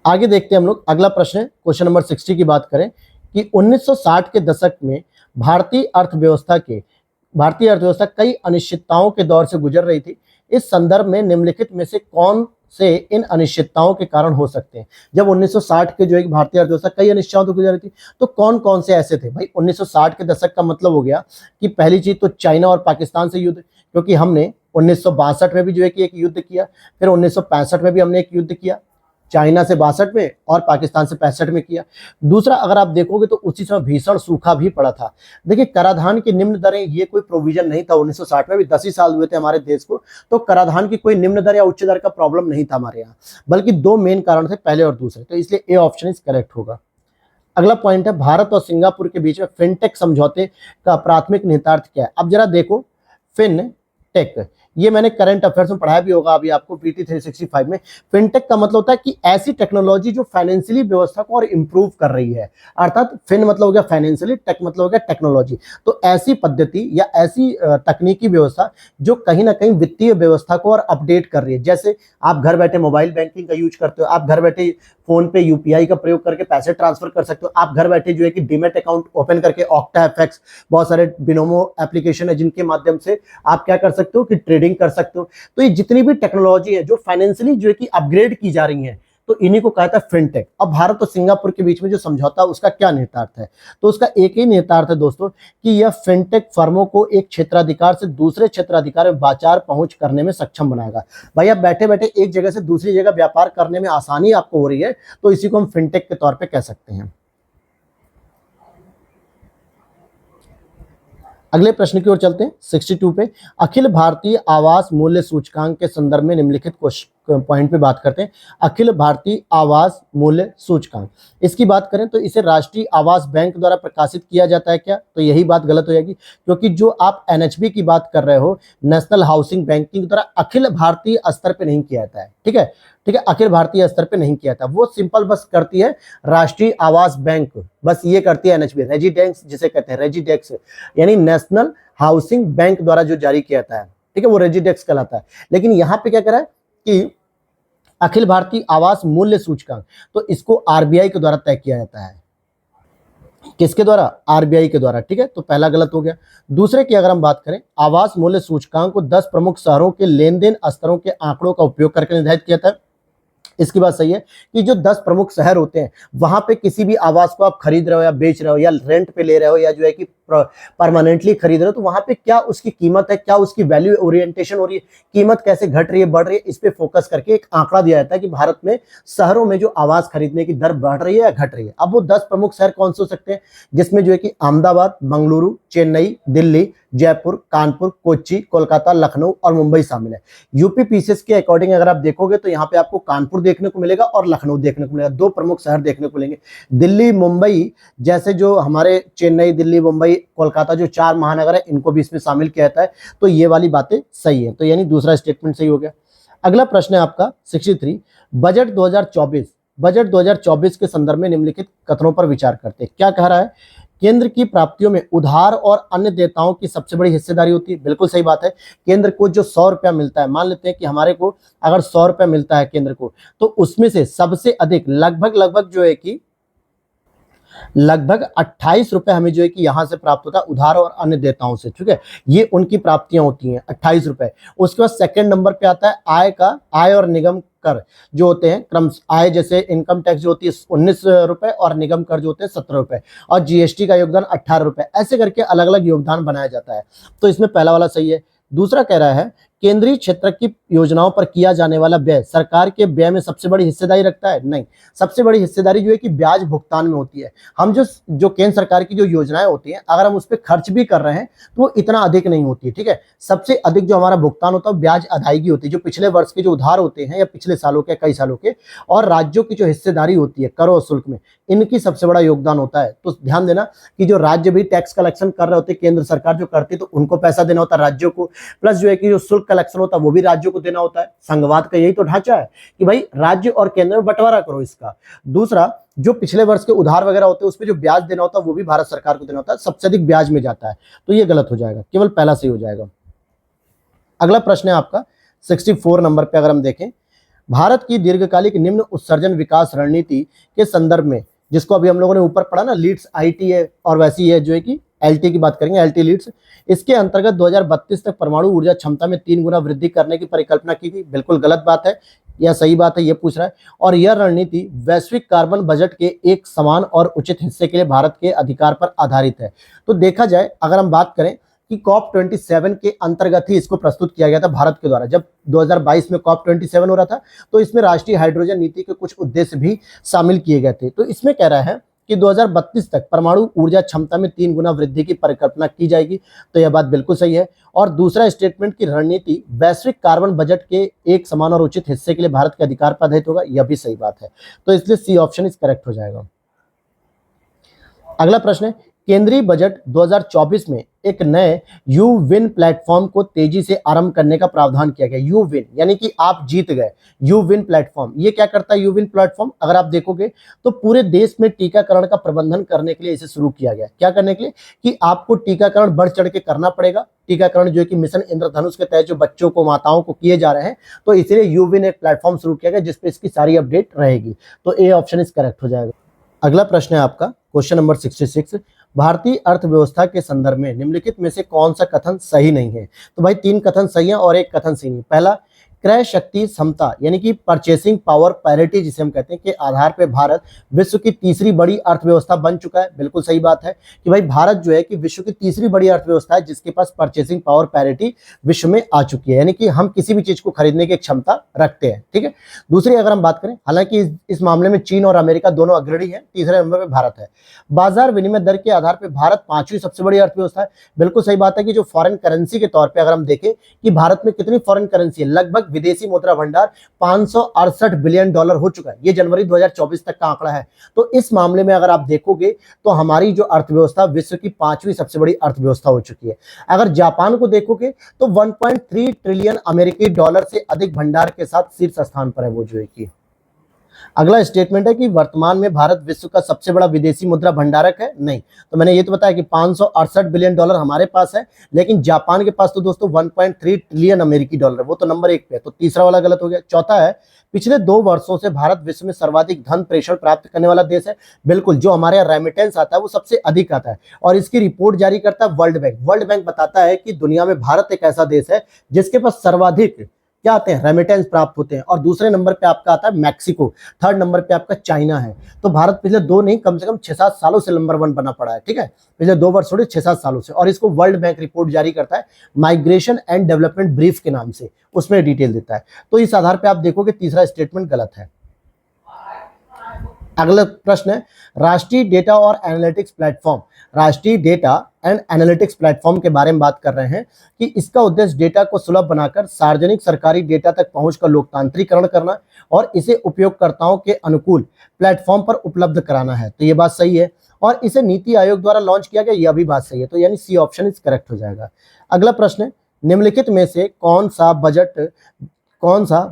A: आगे देखते हैं हम लोग। अगला प्रश्न है, क्वेश्चन नंबर 60 की बात करें कि 1960 के दशक में भारतीय अर्थव्यवस्था कई अनिश्चितताओं के दौर से गुजर रही थी। इस संदर्भ में निम्नलिखित में से कौन से इन अनिश्चितताओं के कारण हो सकते हैं? जब 1960 के जो है भारतीय अर्थव्यवस्था कई अनिश्चितताओं से गुजर रही थी, तो कौन कौन से ऐसे थे भाई? 1960 के दशक का मतलब हो गया कि पहली चीज तो चाइना और पाकिस्तान से युद्ध, क्योंकि हमने 1962 में भी जो है कि एक युद्ध किया, फिर 1965 में भी हमने एक युद्ध किया, चाइना से 62 में और पाकिस्तान से 65 में किया। दूसरा, अगर आप देखोगे तो उसी समय भीषण सूखा भी पड़ा था। देखिए, कराधान की निम्न दरें, ये कोई प्रोविजन नहीं था 1960 में, भी 10 ही साल हुए थे हमारे देश को, तो कराधान की कोई निम्न दर या उच्च दर का प्रॉब्लम नहीं था हमारे यहाँ, बल्कि दो मेन कारण थे, पहले और दूसरे, तो इसलिए ए ऑप्शन इज करेक्ट होगा। अगला पॉइंट है, भारत और सिंगापुर के बीच में फिनटेक समझौते का प्राथमिक निहितार्थ क्या है? अब जरा देखो, फिनटेक ये मैंने करंट अफेयर्स में पढ़ाया भी होगा अभी आपको पीटी 365 में। फिनटेक का मतलब होता है कि ऐसी टेक्नोलॉजी जो फाइनेंशियली व्यवस्था को और इंप्रूव कर रही है, अर्थात फिन मतलब हो गया फाइनेंशियली, टेक मतलब हो गया टेक्नोलॉजी। तो ऐसी पद्धति या ऐसी तकनीकी व्यवस्था जो कहीं ना कहीं वित्तीय व्यवस्था को और अपडेट कर रही है। जैसे आप घर बैठे मोबाइल बैंकिंग का यूज करते हो, आप घर बैठे फोन पे यूपीआई का प्रयोग करके पैसे ट्रांसफर कर सकते हो, आप घर बैठे जो है कि डीमैट अकाउंट ओपन करके ऑक्टा एफएक्स, बहुत सारे बिनोमो एप्लीकेशन है जिनके माध्यम से आप क्या कर सकते हो कि ट्रेडिंग कर सकते हो। तो ये जितनी भी टेक्नोलॉजी है जो फाइनेंशियली जो है कि अपग्रेड की जा रही है, तो इन्हीं को कहता है फिनटेक। अब भारत और सिंगापुर के बीच में जो समझौता उसका क्या निहितार्थ है, तो उसका एक ही निहितार्थ है दोस्तों कि यह फिनटेक फर्मों को एक क्षेत्राधिकार से दूसरे क्षेत्राधिकार में बाजार पहुंच करने में सक्षम बनाएगा। भाई आप बैठे बैठे एक जगह से दूसरी जगह व्यापार करने में आसानी आपको हो रही है, तो इसी को हम फिनटेक के तौर पर कह सकते हैं। अगले प्रश्न की ओर चलते हैं 62 पे। अखिल भारतीय आवास मूल्य सूचकांक के संदर्भ में निम्नलिखित पॉइंट पे बात करते हैं। अखिल भारतीय आवास मूल्य सूचकांक, इसकी बात करें तो इसे राष्ट्रीय आवास बैंक द्वारा प्रकाशित किया जाता है क्या, तो यही बात गलत हो जाएगी, क्योंकि जो आप एनएचबी की बात कर रहे हो, नेशनल हाउसिंग बैंकिंग द्वारा अखिल भारतीय स्तर पे नहीं किया जाता है। ठीक है, ठीक है, अखिल भारतीय स्तर पे नहीं किया था, वो सिंपल बस करती है राष्ट्रीय आवास बैंक, बस ये करती है एनएचबी, रेजिडेंस जिसे कहते हैं, रेजिडेक्स यानी नेशनल हाउसिंग बैंक द्वारा जो जारी किया जाता है, ठीक है, वो रेजिडेक्स कहलाता है। लेकिन यहाँ पे क्या करा है कि अखिल भारतीय आवास मूल्य सूचकांक, तो इसको आरबीआई के द्वारा तय किया जाता है। किसके द्वारा? आरबीआई के द्वारा। ठीक है, तो पहला गलत हो गया। दूसरे की अगर हम बात करें, आवास मूल्य सूचकांक को 10 प्रमुख शहरों के लेन देन स्तरों के आंकड़ों का उपयोग करके निर्धारित किया था। इसकी बात सही है कि जो 10 प्रमुख शहर होते हैं वहां पे किसी भी आवास को आप खरीद रहे हो या बेच रहे हो या रेंट पे ले रहे हो या जो है कि परमानेंटली खरीद रहे हो, तो वहां पे क्या उसकी कीमत है, क्या उसकी वैल्यू ओरिएंटेशन हो रही है, कीमत कैसे घट रही है, बढ़ रही है, इस पे फोकस करके एक आंकड़ा दिया जाता है कि भारत में शहरों में जो आवास खरीदने की दर बढ़ रही है या घट रही है। अब वो 10 प्रमुख शहर कौन से हो सकते हैं, जिसमें जो है कि अहमदाबाद, मंगलुरु, चेन्नई, दिल्ली, जयपुर, कानपुर, कोच्चि, कोलकाता, लखनऊ और मुंबई शामिल है। यूपी पीसीएस के अकॉर्डिंग अगर आप देखोगे तो यहाँ पे आपको कानपुर देखने को मिलेगा और लखनऊ देखने को मिलेगा, 2 प्रमुख शहर देखने को मिलेंगे। दिल्ली, मुंबई जैसे जो हमारे चेन्नई, दिल्ली, मुंबई, कोलकाता जो 4 महानगर है, इनको भी इसमें शामिल किया जाता है। तो ये वाली बातें सही है, तो यानी दूसरा स्टेटमेंट सही हो गया। अगला प्रश्न है आपका 63, बजट 2024 के संदर्भ में निम्नलिखित कथनों पर विचार करते हैं। क्या कह रहा है? केंद्र की प्राप्तियों में उधार और अन्य देयताओं की सबसे बड़ी हिस्सेदारी होती है। बिल्कुल सही बात है। केंद्र को जो 100 रुपया मिलता है, मान लेते हैं कि हमारे को अगर 100 रुपया मिलता है केंद्र को, तो उसमें से सबसे अधिक लगभग जो है कि लगभग 28 रुपए हमें जो है कि यहां से प्राप्त होता है उधार और अन्य देयताओं से। ठीक है, ये उनकी प्राप्तियां होती हैं 28 रुपए। उसके बाद सेकंड नंबर पे आता है आय और निगम कर जो होते हैं क्रम आय, जैसे इनकम टैक्स जो होती है 19 रुपए और निगम कर जो होते हैं 17 रुपए और जीएसटी का योगदान 18 रुपए, ऐसे करके अलग अलग योगदान बनाया जाता है। तो इसमें पहला वाला सही है। दूसरा कह रहा है केंद्रीय क्षेत्र की योजनाओं पर किया जाने वाला व्यय सरकार के व्यय में सबसे बड़ी हिस्सेदारी रखता है। नहीं, सबसे बड़ी हिस्सेदारी जो है कि ब्याज भुगतान में होती है। हम जो केंद्र सरकार की जो योजनाएं होती हैं, अगर हम उस पर खर्च भी कर रहे हैं तो वो इतना अधिक नहीं होती है। ठीक है, सबसे अधिक जो हमारा भुगतान होता है ब्याज अदायगी होती है, जो पिछले वर्ष के जो उधार होते हैं या पिछले सालों के, कई सालों के, और राज्यों की जो हिस्सेदारी होती है कर और शुल्क में, इनकी सबसे बड़ा योगदान होता है। तो ध्यान देना कि जो राज्य भी टैक्स कलेक्शन कर रहे होते हैं, केंद्र सरकार जो करती है तो उनको पैसा देना होता है राज्यों को, प्लस जो है कि जो शुल्क कलेक्शन होता है वो भी राज्यों को देना होता है। संघवाद का यही तो ढांचा है कि भाई राज्य और केंद्र में बंटवारा करो इसका। दूसरा, जो पिछले वर्ष के उधार वगैरह होते हैं उस पर जो ब्याज देना होता है वो भी भारत सरकार को देना होता है, सबसे अधिक ब्याज में जाता है। तो ये गलत हो जाएगा, केवल पहला सही हो जाएगा। अगला प्रश्न है आपका 64 नंबर पे, अगर हम देखें, भारत की दीर्घकालिक निम्न उत्सर्जन विकास रणनीति के संदर्भ में, जिसको अभी हम लोगों ने ऊपर पढ़ा ना, लीड्स आईटी है और वैसी है जो है कि एलटी की बात करेंगे, एलटी लीड्स, इसके अंतर्गत 2032 तक परमाणु ऊर्जा क्षमता में 3 गुना वृद्धि करने की परिकल्पना की थी। बिल्कुल गलत बात है या सही बात है ये पूछ रहा है। और यह रणनीति वैश्विक कार्बन बजट के एक समान और उचित हिस्से के लिए भारत के अधिकार पर आधारित है। तो देखा जाए, अगर हम बात करें कि COP27 के अंतर्गत ही इसको प्रस्तुत किया गया था भारत के द्वारा। जब 2022 में COP27 हो रहा था तो इसमें राष्ट्रीय हाइड्रोजन नीति के कुछ उद्देश्य भी शामिल किए गए थे। तो इसमें कह रहा है कि 2032 तक परमाणु ऊर्जा क्षमता में 3 गुना वृद्धि की परिकल्पना की जाएगी। तो यह बात बिल्कुल सही है। और दूसरा स्टेटमेंट की रणनीति वैश्विक कार्बन बजट के एक समान और उचित हिस्से के लिए भारत के अधिकार पर आधारित होगा, यह भी सही बात है। तो इसलिए सी ऑप्शन इज करेक्ट हो जाएगा। अगला प्रश्न है, केंद्रीय बजट 2024 में एक नए यू विन प्लेटफॉर्म को तेजी से आरंभ करने का प्रावधान किया गया। यू विन यानी कि आप जीत गए। यू विन प्लेटफॉर्म ये क्या करता है? यू विन प्लेटफॉर्म अगर आप देखोगे तो पूरे देश में टीकाकरण का प्रबंधन करने के लिए इसे शुरू किया गया। क्या करने के लिए? कि आपको टीकाकरण बढ़ चढ़ के करना पड़ेगा। टीकाकरण जो है कि मिशन इंद्रधनुष के तहत जो बच्चों को, माताओं को किए जा रहे हैं, तो इसलिए यू विन एक प्लेटफॉर्म शुरू किया गया जिसपे इसकी सारी अपडेट रहेगी। तो ए ऑप्शन इज करेक्ट हो जाएगा। अगला प्रश्न है आपका क्वेश्चन नंबर 66। भारतीय अर्थव्यवस्था के संदर्भ में निम्नलिखित में से कौन सा कथन सही नहीं है? तो भाई 3 कथन सही है और 1 कथन सही नहीं। पहला, क्रय शक्ति क्षमता यानी कि परचेसिंग पावर पैरिटी जिसे हम कहते हैं के आधार पे भारत विश्व की तीसरी बड़ी अर्थव्यवस्था बन चुका है। बिल्कुल सही बात है कि भाई भारत जो है कि विश्व की तीसरी बड़ी अर्थव्यवस्था है जिसके पास परचेसिंग पावर पैरिटी विश्व में आ चुकी है, यानी कि हम किसी भी चीज को खरीदने की क्षमता रखते हैं। ठीक है। दूसरी अगर हम बात करें, हालांकि इस मामले में चीन और अमेरिका दोनों अग्रणी है, तीसरे नंबर पर भारत है। बाजार विनिमय दर के आधार पर भारत 5वीं सबसे बड़ी अर्थव्यवस्था है। बिल्कुल सही बात है कि जो फॉरेन करेंसी के तौर पर अगर हम देखें कि भारत में कितनी फॉरेन करेंसी है, लगभग विदेशी मुद्रा भंडार 568 बिलियन डॉलर हो चुका है। ये जनवरी 2024 तक का आंकड़ा है। तो इस मामले में अगर आप देखोगे तो हमारी जो अर्थव्यवस्था विश्व की 5वीं सबसे बड़ी अर्थव्यवस्था हो चुकी है। अगर जापान को देखोगे तो 1.3 ट्रिलियन अमेरिकी डॉलर से अधिक भंडार के साथ शीर्ष स्थान पर है वो जो है कि। अगला स्टेटमेंट है कि वर्तमान में भारत विश्व का सबसे बड़ा विदेशी मुद्रा भंडारक है। नहीं, तो मैंने ये तो बताया कि 568 बिलियन डॉलर हमारे पास है, लेकिन जापान के पास तो दोस्तों 1.3 ट्रिलियन अमेरिकी डॉलर है, वो तो नंबर 1 पे है। तो तीसरा वाला गलत हो गया। चौथा है, पिछले 2 वर्षों से भारत विश्व में सर्वाधिक धन प्रेषण प्राप्त करने वाला देश है। बिल्कुल, जो हमारे यहाँ रेमिटेंस आता है वो सबसे अधिक आता है और इसकी रिपोर्ट जारी करता है वर्ल्ड बैंक। वर्ल्ड बैंक बताता है कि दुनिया में भारत एक ऐसा देश है जिसके पास सर्वाधिक क्या आते हैं? रेमिटेंस प्राप्त होते हैं। और दूसरे नंबर पे आपका आता है मैक्सिको, थर्ड नंबर पे आपका चाइना है। तो भारत पिछले 2 नहीं कम से कम 6-7 सालों से नंबर 1 बना पड़ा है। ठीक है, पिछले 2 वर्ष थोड़े 6-7 सालों से। और इसको वर्ल्ड बैंक रिपोर्ट जारी करता है माइग्रेशन एंड डेवलपमेंट ब्रीफ के नाम से, उसमें डिटेल देता है। तो इस आधार पर आप देखोगे तीसरा स्टेटमेंट गलत है। अगला प्रश्न है, राष्ट्रीय डेटा और एनालिटिक्स प्लेटफॉर्म। राष्ट्रीय डेटा एंड एनालिटिक्स प्लेटफॉर्म के बारे में बात कर रहे हैं कि इसका उद्देश्य डेटा को सुलभ बनाकर सार्वजनिक सरकारी डेटा तक पहुंच का लोकतांत्रिकरण करना और इसे उपयोगकर्ताओं के अनुकूल प्लेटफॉर्म पर उपलब्ध कराना है। तो ये बात सही है। और इसे नीति आयोग द्वारा लॉन्च किया गया, यह भी बात सही है। तो यानी सी ऑप्शन इज करेक्ट हो जाएगा। अगला प्रश्न है, निम्नलिखित में से कौन सा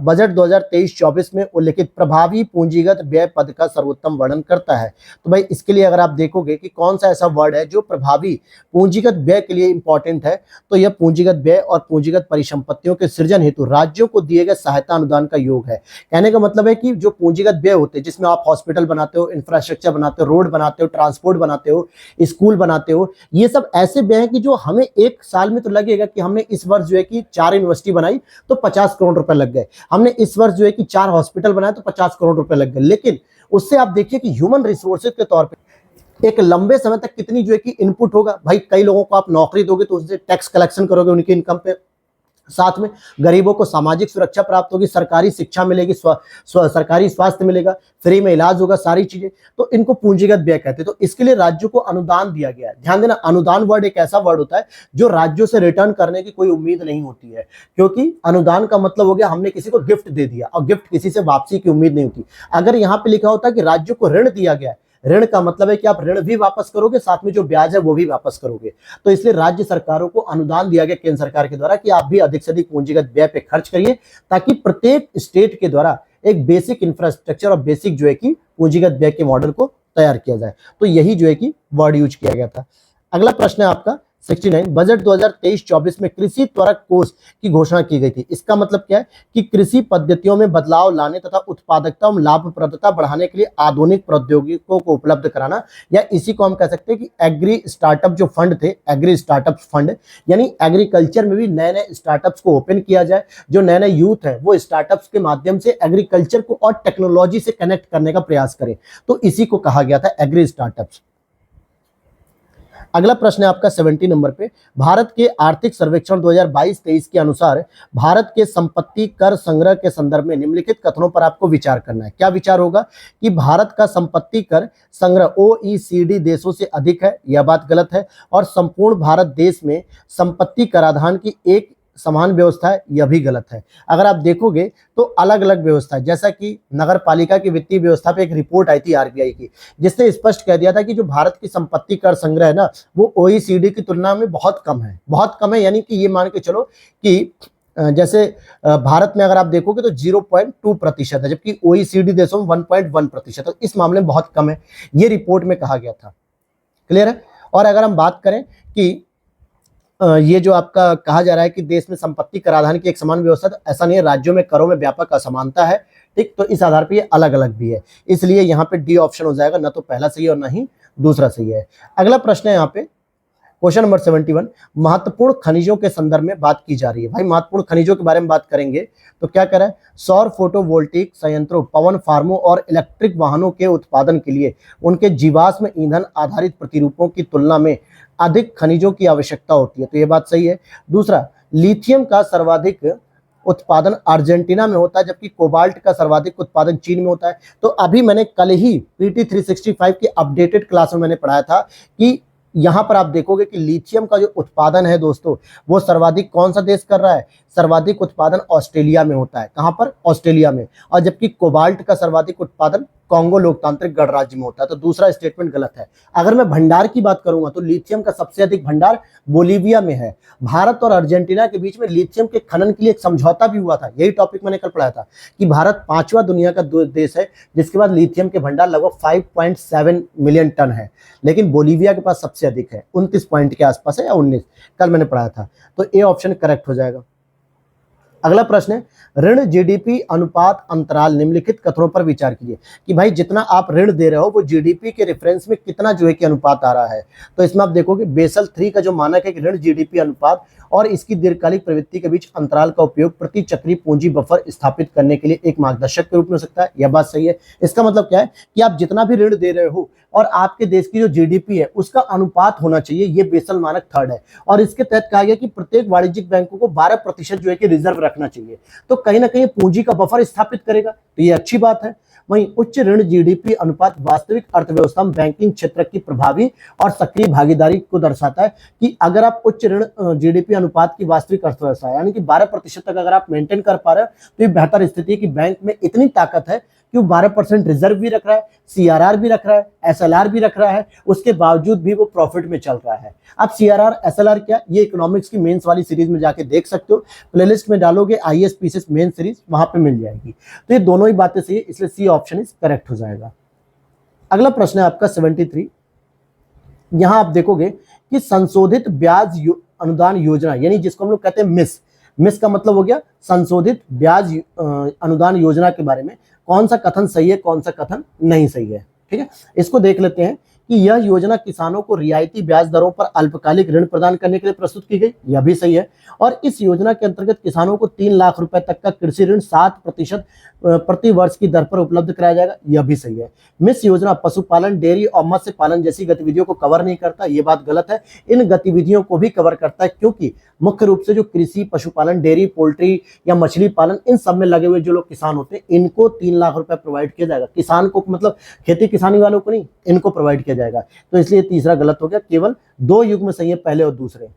A: बजट 2023-24 में उल्लिखित प्रभावी पूंजीगत व्यय पद का सर्वोत्तम वर्णन करता है? तो भाई इसके लिए अगर आप देखोगे कि कौन सा ऐसा वर्ड है जो प्रभावी पूंजीगत व्यय के लिए इंपॉर्टेंट है, तो यह पूंजीगत व्यय और पूंजीगत परिसंपत्तियों के सृजन हेतु राज्यों को दिए गए सहायता अनुदान का योग है। कहने का मतलब है कि जो पूंजीगत व्यय होते हैं जिसमें आप हॉस्पिटल बनाते हो, इंफ्रास्ट्रक्चर बनाते हो, रोड बनाते हो, ट्रांसपोर्ट बनाते हो, स्कूल बनाते हो, ये सब ऐसे व्यय हैं कि जो हमें 1 साल में तो लगेगा कि हमने इस वर्ष जो है कि 4 यूनिवर्सिटी बनाई तो 50 करोड़ रुपए लग गए, हमने इस वर्ष जो है कि 4 हॉस्पिटल बनाए तो 50 करोड़ रुपए लग गए। लेकिन उससे आप देखिए कि ह्यूमन रिसोर्सेज के तौर पे एक लंबे समय तक कितनी जो है कि इनपुट होगा। भाई कई लोगों को आप नौकरी दोगे तो उससे टैक्स कलेक्शन करोगे उनकी इनकम पे, साथ में गरीबों को सामाजिक सुरक्षा प्राप्त होगी, सरकारी शिक्षा मिलेगी, सरकारी स्वास्थ्य मिलेगा, फ्री में इलाज होगा, सारी चीजें। तो इनको पूंजीगत व्यय कहते हैं। तो इसके लिए राज्यों को अनुदान दिया गया है। ध्यान देना, अनुदान वर्ड एक ऐसा वर्ड होता है जो राज्यों से रिटर्न करने की कोई उम्मीद नहीं होती है, क्योंकि अनुदान का मतलब हो गया हमने किसी को गिफ्ट दे दिया और गिफ्ट किसी से वापसी की उम्मीद नहीं होती। अगर यहाँ पे लिखा होता है कि राज्यों को ऋण दिया गया है, ऋण का मतलब है कि आप ऋण भी वापस करोगे, साथ में जो ब्याज है वो भी वापस करोगे। तो इसलिए राज्य सरकारों को अनुदान दिया गया केंद्र सरकार के द्वारा कि आप भी अधिक से अधिक पूंजीगत व्यय पे खर्च करिए, ताकि प्रत्येक स्टेट के द्वारा एक बेसिक इंफ्रास्ट्रक्चर और बेसिक जो है कि पूंजीगत व्यय के मॉडल को तैयार किया जाए। तो यही जो है कि वर्ड यूज किया गया था। अगला प्रश्न है आपका 69, बजट 2023-24 में कृषि त्वरक कोष की घोषणा की गई थी। इसका मतलब क्या है कि कृषि पद्धतियों में बदलाव लाने तथा उत्पादकता और लाभप्रदता बढ़ाने के लिए आधुनिक प्रौद्योगिकियों को उपलब्ध कराना, या इसी को हम कह सकते हैं कि एग्री स्टार्टअप जो फंड थे, एग्री स्टार्टअप फंड, यानी एग्रीकल्चर में भी नए नए स्टार्टअप्स को ओपन किया जाए। जो नए नए यूथ है वो स्टार्टअप्स के माध्यम से एग्रीकल्चर को और टेक्नोलॉजी से कनेक्ट करने का प्रयास करें। तो इसी को कहा गया था एग्री स्टार्टअप्स। अगला प्रश्न है आपका 70 नंबर पे, भारत के आर्थिक सर्वेक्षण 2022-23 के अनुसार भारत के संपत्ति कर संग्रह के संदर्भ में निम्नलिखित कथनों पर आपको विचार करना है। क्या विचार होगा? कि भारत का संपत्ति कर संग्रह OECD देशों से अधिक है, यह बात गलत है। और संपूर्ण भारत देश में संपत्ति कराधान की समान व्यवस्था है, यह भी गलत है। अगर आप देखोगे तो अलग अलग व्यवस्था है, जैसा कि नगर पालिका की वित्तीय व्यवस्था पे एक रिपोर्ट आई थी आरबीआई की, जिसने स्पष्ट कह दिया था कि जो भारत की संपत्ति कर संग्रह है ना, वो ओईसीडी की तुलना में बहुत कम है, बहुत कम है। यानी कि ये मान के चलो कि जैसे भारत में अगर आप देखोगे तो 0.2% है, जबकि ओईसीडी देशों में 1.1% है। इस मामले में बहुत कम है, ये रिपोर्ट में कहा गया था। क्लियर है। और अगर हम बात करें कि ये जो आपका कहा जा रहा है कि देश में संपत्ति कराधान की एक समान व्यवस्था, तो ऐसा नहीं है, राज्यों में करों में व्यापक असमानता है। ठीक, तो इस आधार पर ये अलग अलग भी है, इसलिए यहाँ पे डी ऑप्शन हो जाएगा, ना तो पहला सही है और ना ही दूसरा सही है। अगला प्रश्न है यहाँ पे क्वेश्चन नंबर 71, महत्वपूर्ण खनिजों के संदर्भ में बात की जा रही है। भाई महत्वपूर्ण खनिजों के बारे में बात करेंगे तो क्या करें, सौर फोटोवोल्टिक संयंत्रों, पवन फार्मों और इलेक्ट्रिक वाहनों के उत्पादन के लिए उनके जीवाश्म ईंधन आधारित प्रतिरूपों की तुलना में अधिक खनिजों की आवश्यकता होती है, तो ये बात सही है। दूसरा, लिथियम का सर्वाधिक उत्पादन अर्जेंटीना में होता है, जबकि कोबाल्ट का सर्वाधिक उत्पादन चीन में होता है। तो अभी मैंने कल ही PT 365 की अपडेटेड क्लास में मैंने पढ़ाया था कि यहां पर आप देखोगे कि लिथियम का जो उत्पादन है दोस्तों, वो सर्वाधिक कौन सा देश कर रहा है, सर्वाधिक उत्पादन ऑस्ट्रेलिया में होता है। कहां पर, ऑस्ट्रेलिया में। और जबकि कोबाल्ट का सर्वाधिक उत्पादन कांगो लोकतांत्रिक गणराज्य में होता है, तो दूसरा स्टेटमेंट गलत है। अगर मैं भंडार की बात करूंगा तो लिथियम का सबसे अधिक भंडार बोलीविया में है। भारत और अर्जेंटीना के बीच में लिथियम के खनन के लिए एक समझौता भी हुआ था, यही टॉपिक मैंने कल पढ़ाया था कि भारत 5वां दुनिया का देश है जिसके बाद लिथियम के भंडार लगभग 5.7 मिलियन टन है, लेकिन बोलीविया के पास सबसे अधिक है, 29 पॉइंट के आसपास है या 19, कल मैंने पढ़ाया था। तो ए ऑप्शन करेक्ट हो जाएगा। अगला प्रश्न है, ऋण जीडीपी अनुपात अंतराल निम्नलिखित कथनों पर विचार कीजिए, कि भाई जितना आप ऋण दे रहे हो वो जीडीपी के रेफरेंस में कितना जो है कि अनुपात आ रहा है। तो इसमें आप देखोगे बेसल 3 का जो मानक है कि ऋण जीडीपी अनुपात और इसकी दीर्घकालिक प्रवृत्ति के बीच अंतराल का उपयोग प्रति चक्रीय पूंजी बफर स्थापित करने के लिए एक मार्गदर्शक के रूप में हो सकता है। यह बात सही है। इसका मतलब क्या है कि आप जितना भी ऋण दे रहे हो और आपके देश की जो जीडीपी है उसका अनुपात होना चाहिए, ये बेसल मानक 3 है। और इसके तहत कहा गया कि प्रत्येक वाणिज्यिक बैंकों को 12% जो है कि रिजर्व रखना चाहिए, तो कहीं ना कहीं पूंजी का बफर स्थापित करेगा, तो ये अच्छी बात है। वहीं उच्च ऋण जीडीपी अनुपात वास्तविक अर्थव्यवस्था में बैंकिंग क्षेत्र की प्रभावी और सक्रिय भागीदारी को दर्शाता है कि अगर आप उच्च ऋण जीडीपी अनुपात की वास्तविक अर्थव्यवस्था यानी कि 12% तक अगर आप मेंटेन कर पा रहे हैं तो ये बेहतर स्थिति है कि बैंक में इतनी ताकत है कि वो 12% रिजर्व भी रख रहा है, सीआरआर भी रख रहा है, एसएलआर भी रख रहा है, उसके बावजूद भी वो प्रॉफिट में चल रहा है। आप सीआरआर एसएलआर क्या, ये इकोनॉमिक्स की मेंस वाली सीरीज में जाके देख सकते हो, प्लेलिस्ट में डालोगे आईएसपीसीएस मेन सीरीज, वहां पे मिल जाएगी। तो ये दोनों ही बातें सही है, इसलिए सी ऑप्शन इज करेक्ट हो जाएगा। अगला प्रश्न है आपका 73, यहां आप देखोगे कि संशोधित ब्याज अनुदान योजना यानी जिसको हम लोग कहते हैं मिस का मतलब हो गया संशोधित ब्याज अनुदान योजना के बारे में कौन सा कथन सही है, कौन सा कथन नहीं सही है। ठीक है, इसको देख लेते हैं कि यह योजना किसानों को रियायती ब्याज दरों पर अल्पकालिक ऋण प्रदान करने के लिए प्रस्तुत की गई, यह भी सही है। और इस योजना के अंतर्गत किसानों को 3 लाख रुपए तक का कृषि ऋण 7% प्रति वर्ष की दर पर उपलब्ध कराया जाएगा, यह भी सही है। मिस योजना पशुपालन, डेयरी और मत्स्य पालन जैसी गतिविधियों को कवर नहीं करता, यह बात गलत है। इन गतिविधियों को भी कवर करता है, क्योंकि मुख्य रूप से जो कृषि, पशुपालन, डेयरी, पोल्ट्री या मछली पालन, इन सब में लगे हुए जो लोग किसान होते हैं इनको 3 लाख रुपए प्रोवाइड किया जाएगा। किसान को मतलब खेती किसानी वालों को नहीं, इनको प्रोवाइड किया जाएगा। तो इसलिए तीसरा गलत हो गया, केवल 2 युग्म सही है, पहले और दूसरे।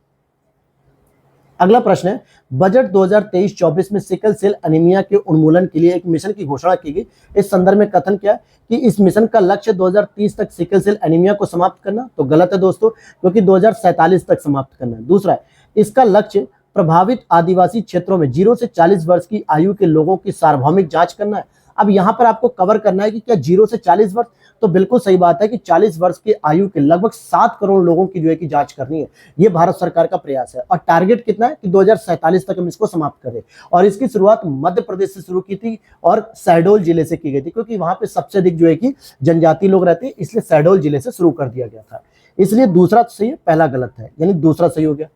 A: अगला प्रश्न है, बजट 2023-24 में सिकल सेल एनीमिया के उन्मूलन के लिए एक मिशन की घोषणा की गई। इस संदर्भ में कथन क्या है कि इस मिशन का लक्ष्य 2030 तक सिकल सेल एनीमिया को समाप्त करना, तो गलत है दोस्तों, क्योंकि 2047 तक समाप्त करना है। दूसरा है, इसका लक्ष्य प्रभावित आदिवासी क्षेत्रों में 0 से 40 वर्ष की आयु के लोगों की सार्वभौमिक जांच करना है। अब यहां पर आपको कवर करना है कि क्या 0 से 40 वर्ष, तो बिल्कुल सही बात है कि 40 वर्ष की आयु के लगभग 7 करोड़ लोगों की जो है कि जांच करनी है। ये भारत सरकार का प्रयास है और टारगेट कितना है कि 2047 तक हम इसको समाप्त करें। और इसकी शुरुआत मध्य प्रदेश से शुरू की थी और शहडोल जिले से की गई थी, क्योंकि वहां पे सबसे अधिक जो है कि जनजाति लोग रहते हैं, इसलिए शहडोल जिले से शुरू कर दिया गया था। इसलिए दूसरा सही है, पहला गलत है, यानी दूसरा सही हो गया।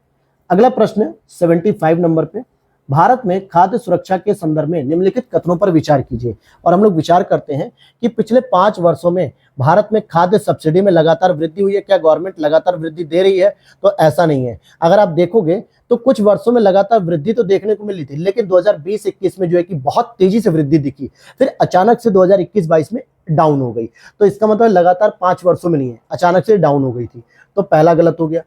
A: अगला प्रश्न है 75 नंबर पे, भारत में खाद्य सुरक्षा के संदर्भ में निम्नलिखित कथनों पर विचार कीजिए। और हम लोग विचार करते हैं कि पिछले 5 वर्षों में भारत में खाद्य सब्सिडी में लगातार वृद्धि हुई है, क्या गवर्नमेंट लगातार वृद्धि दे रही है, तो ऐसा नहीं है। अगर आप देखोगे तो कुछ वर्षों में लगातार वृद्धि तो देखने को मिली थी, लेकिन 2020-21 में जो है कि बहुत तेजी से वृद्धि दिखी, फिर अचानक से 2021-22 में डाउन हो गई। तो इसका मतलब लगातार 5 वर्षों में नहीं है, अचानक से डाउन हो गई थी, तो पहला गलत हो गया।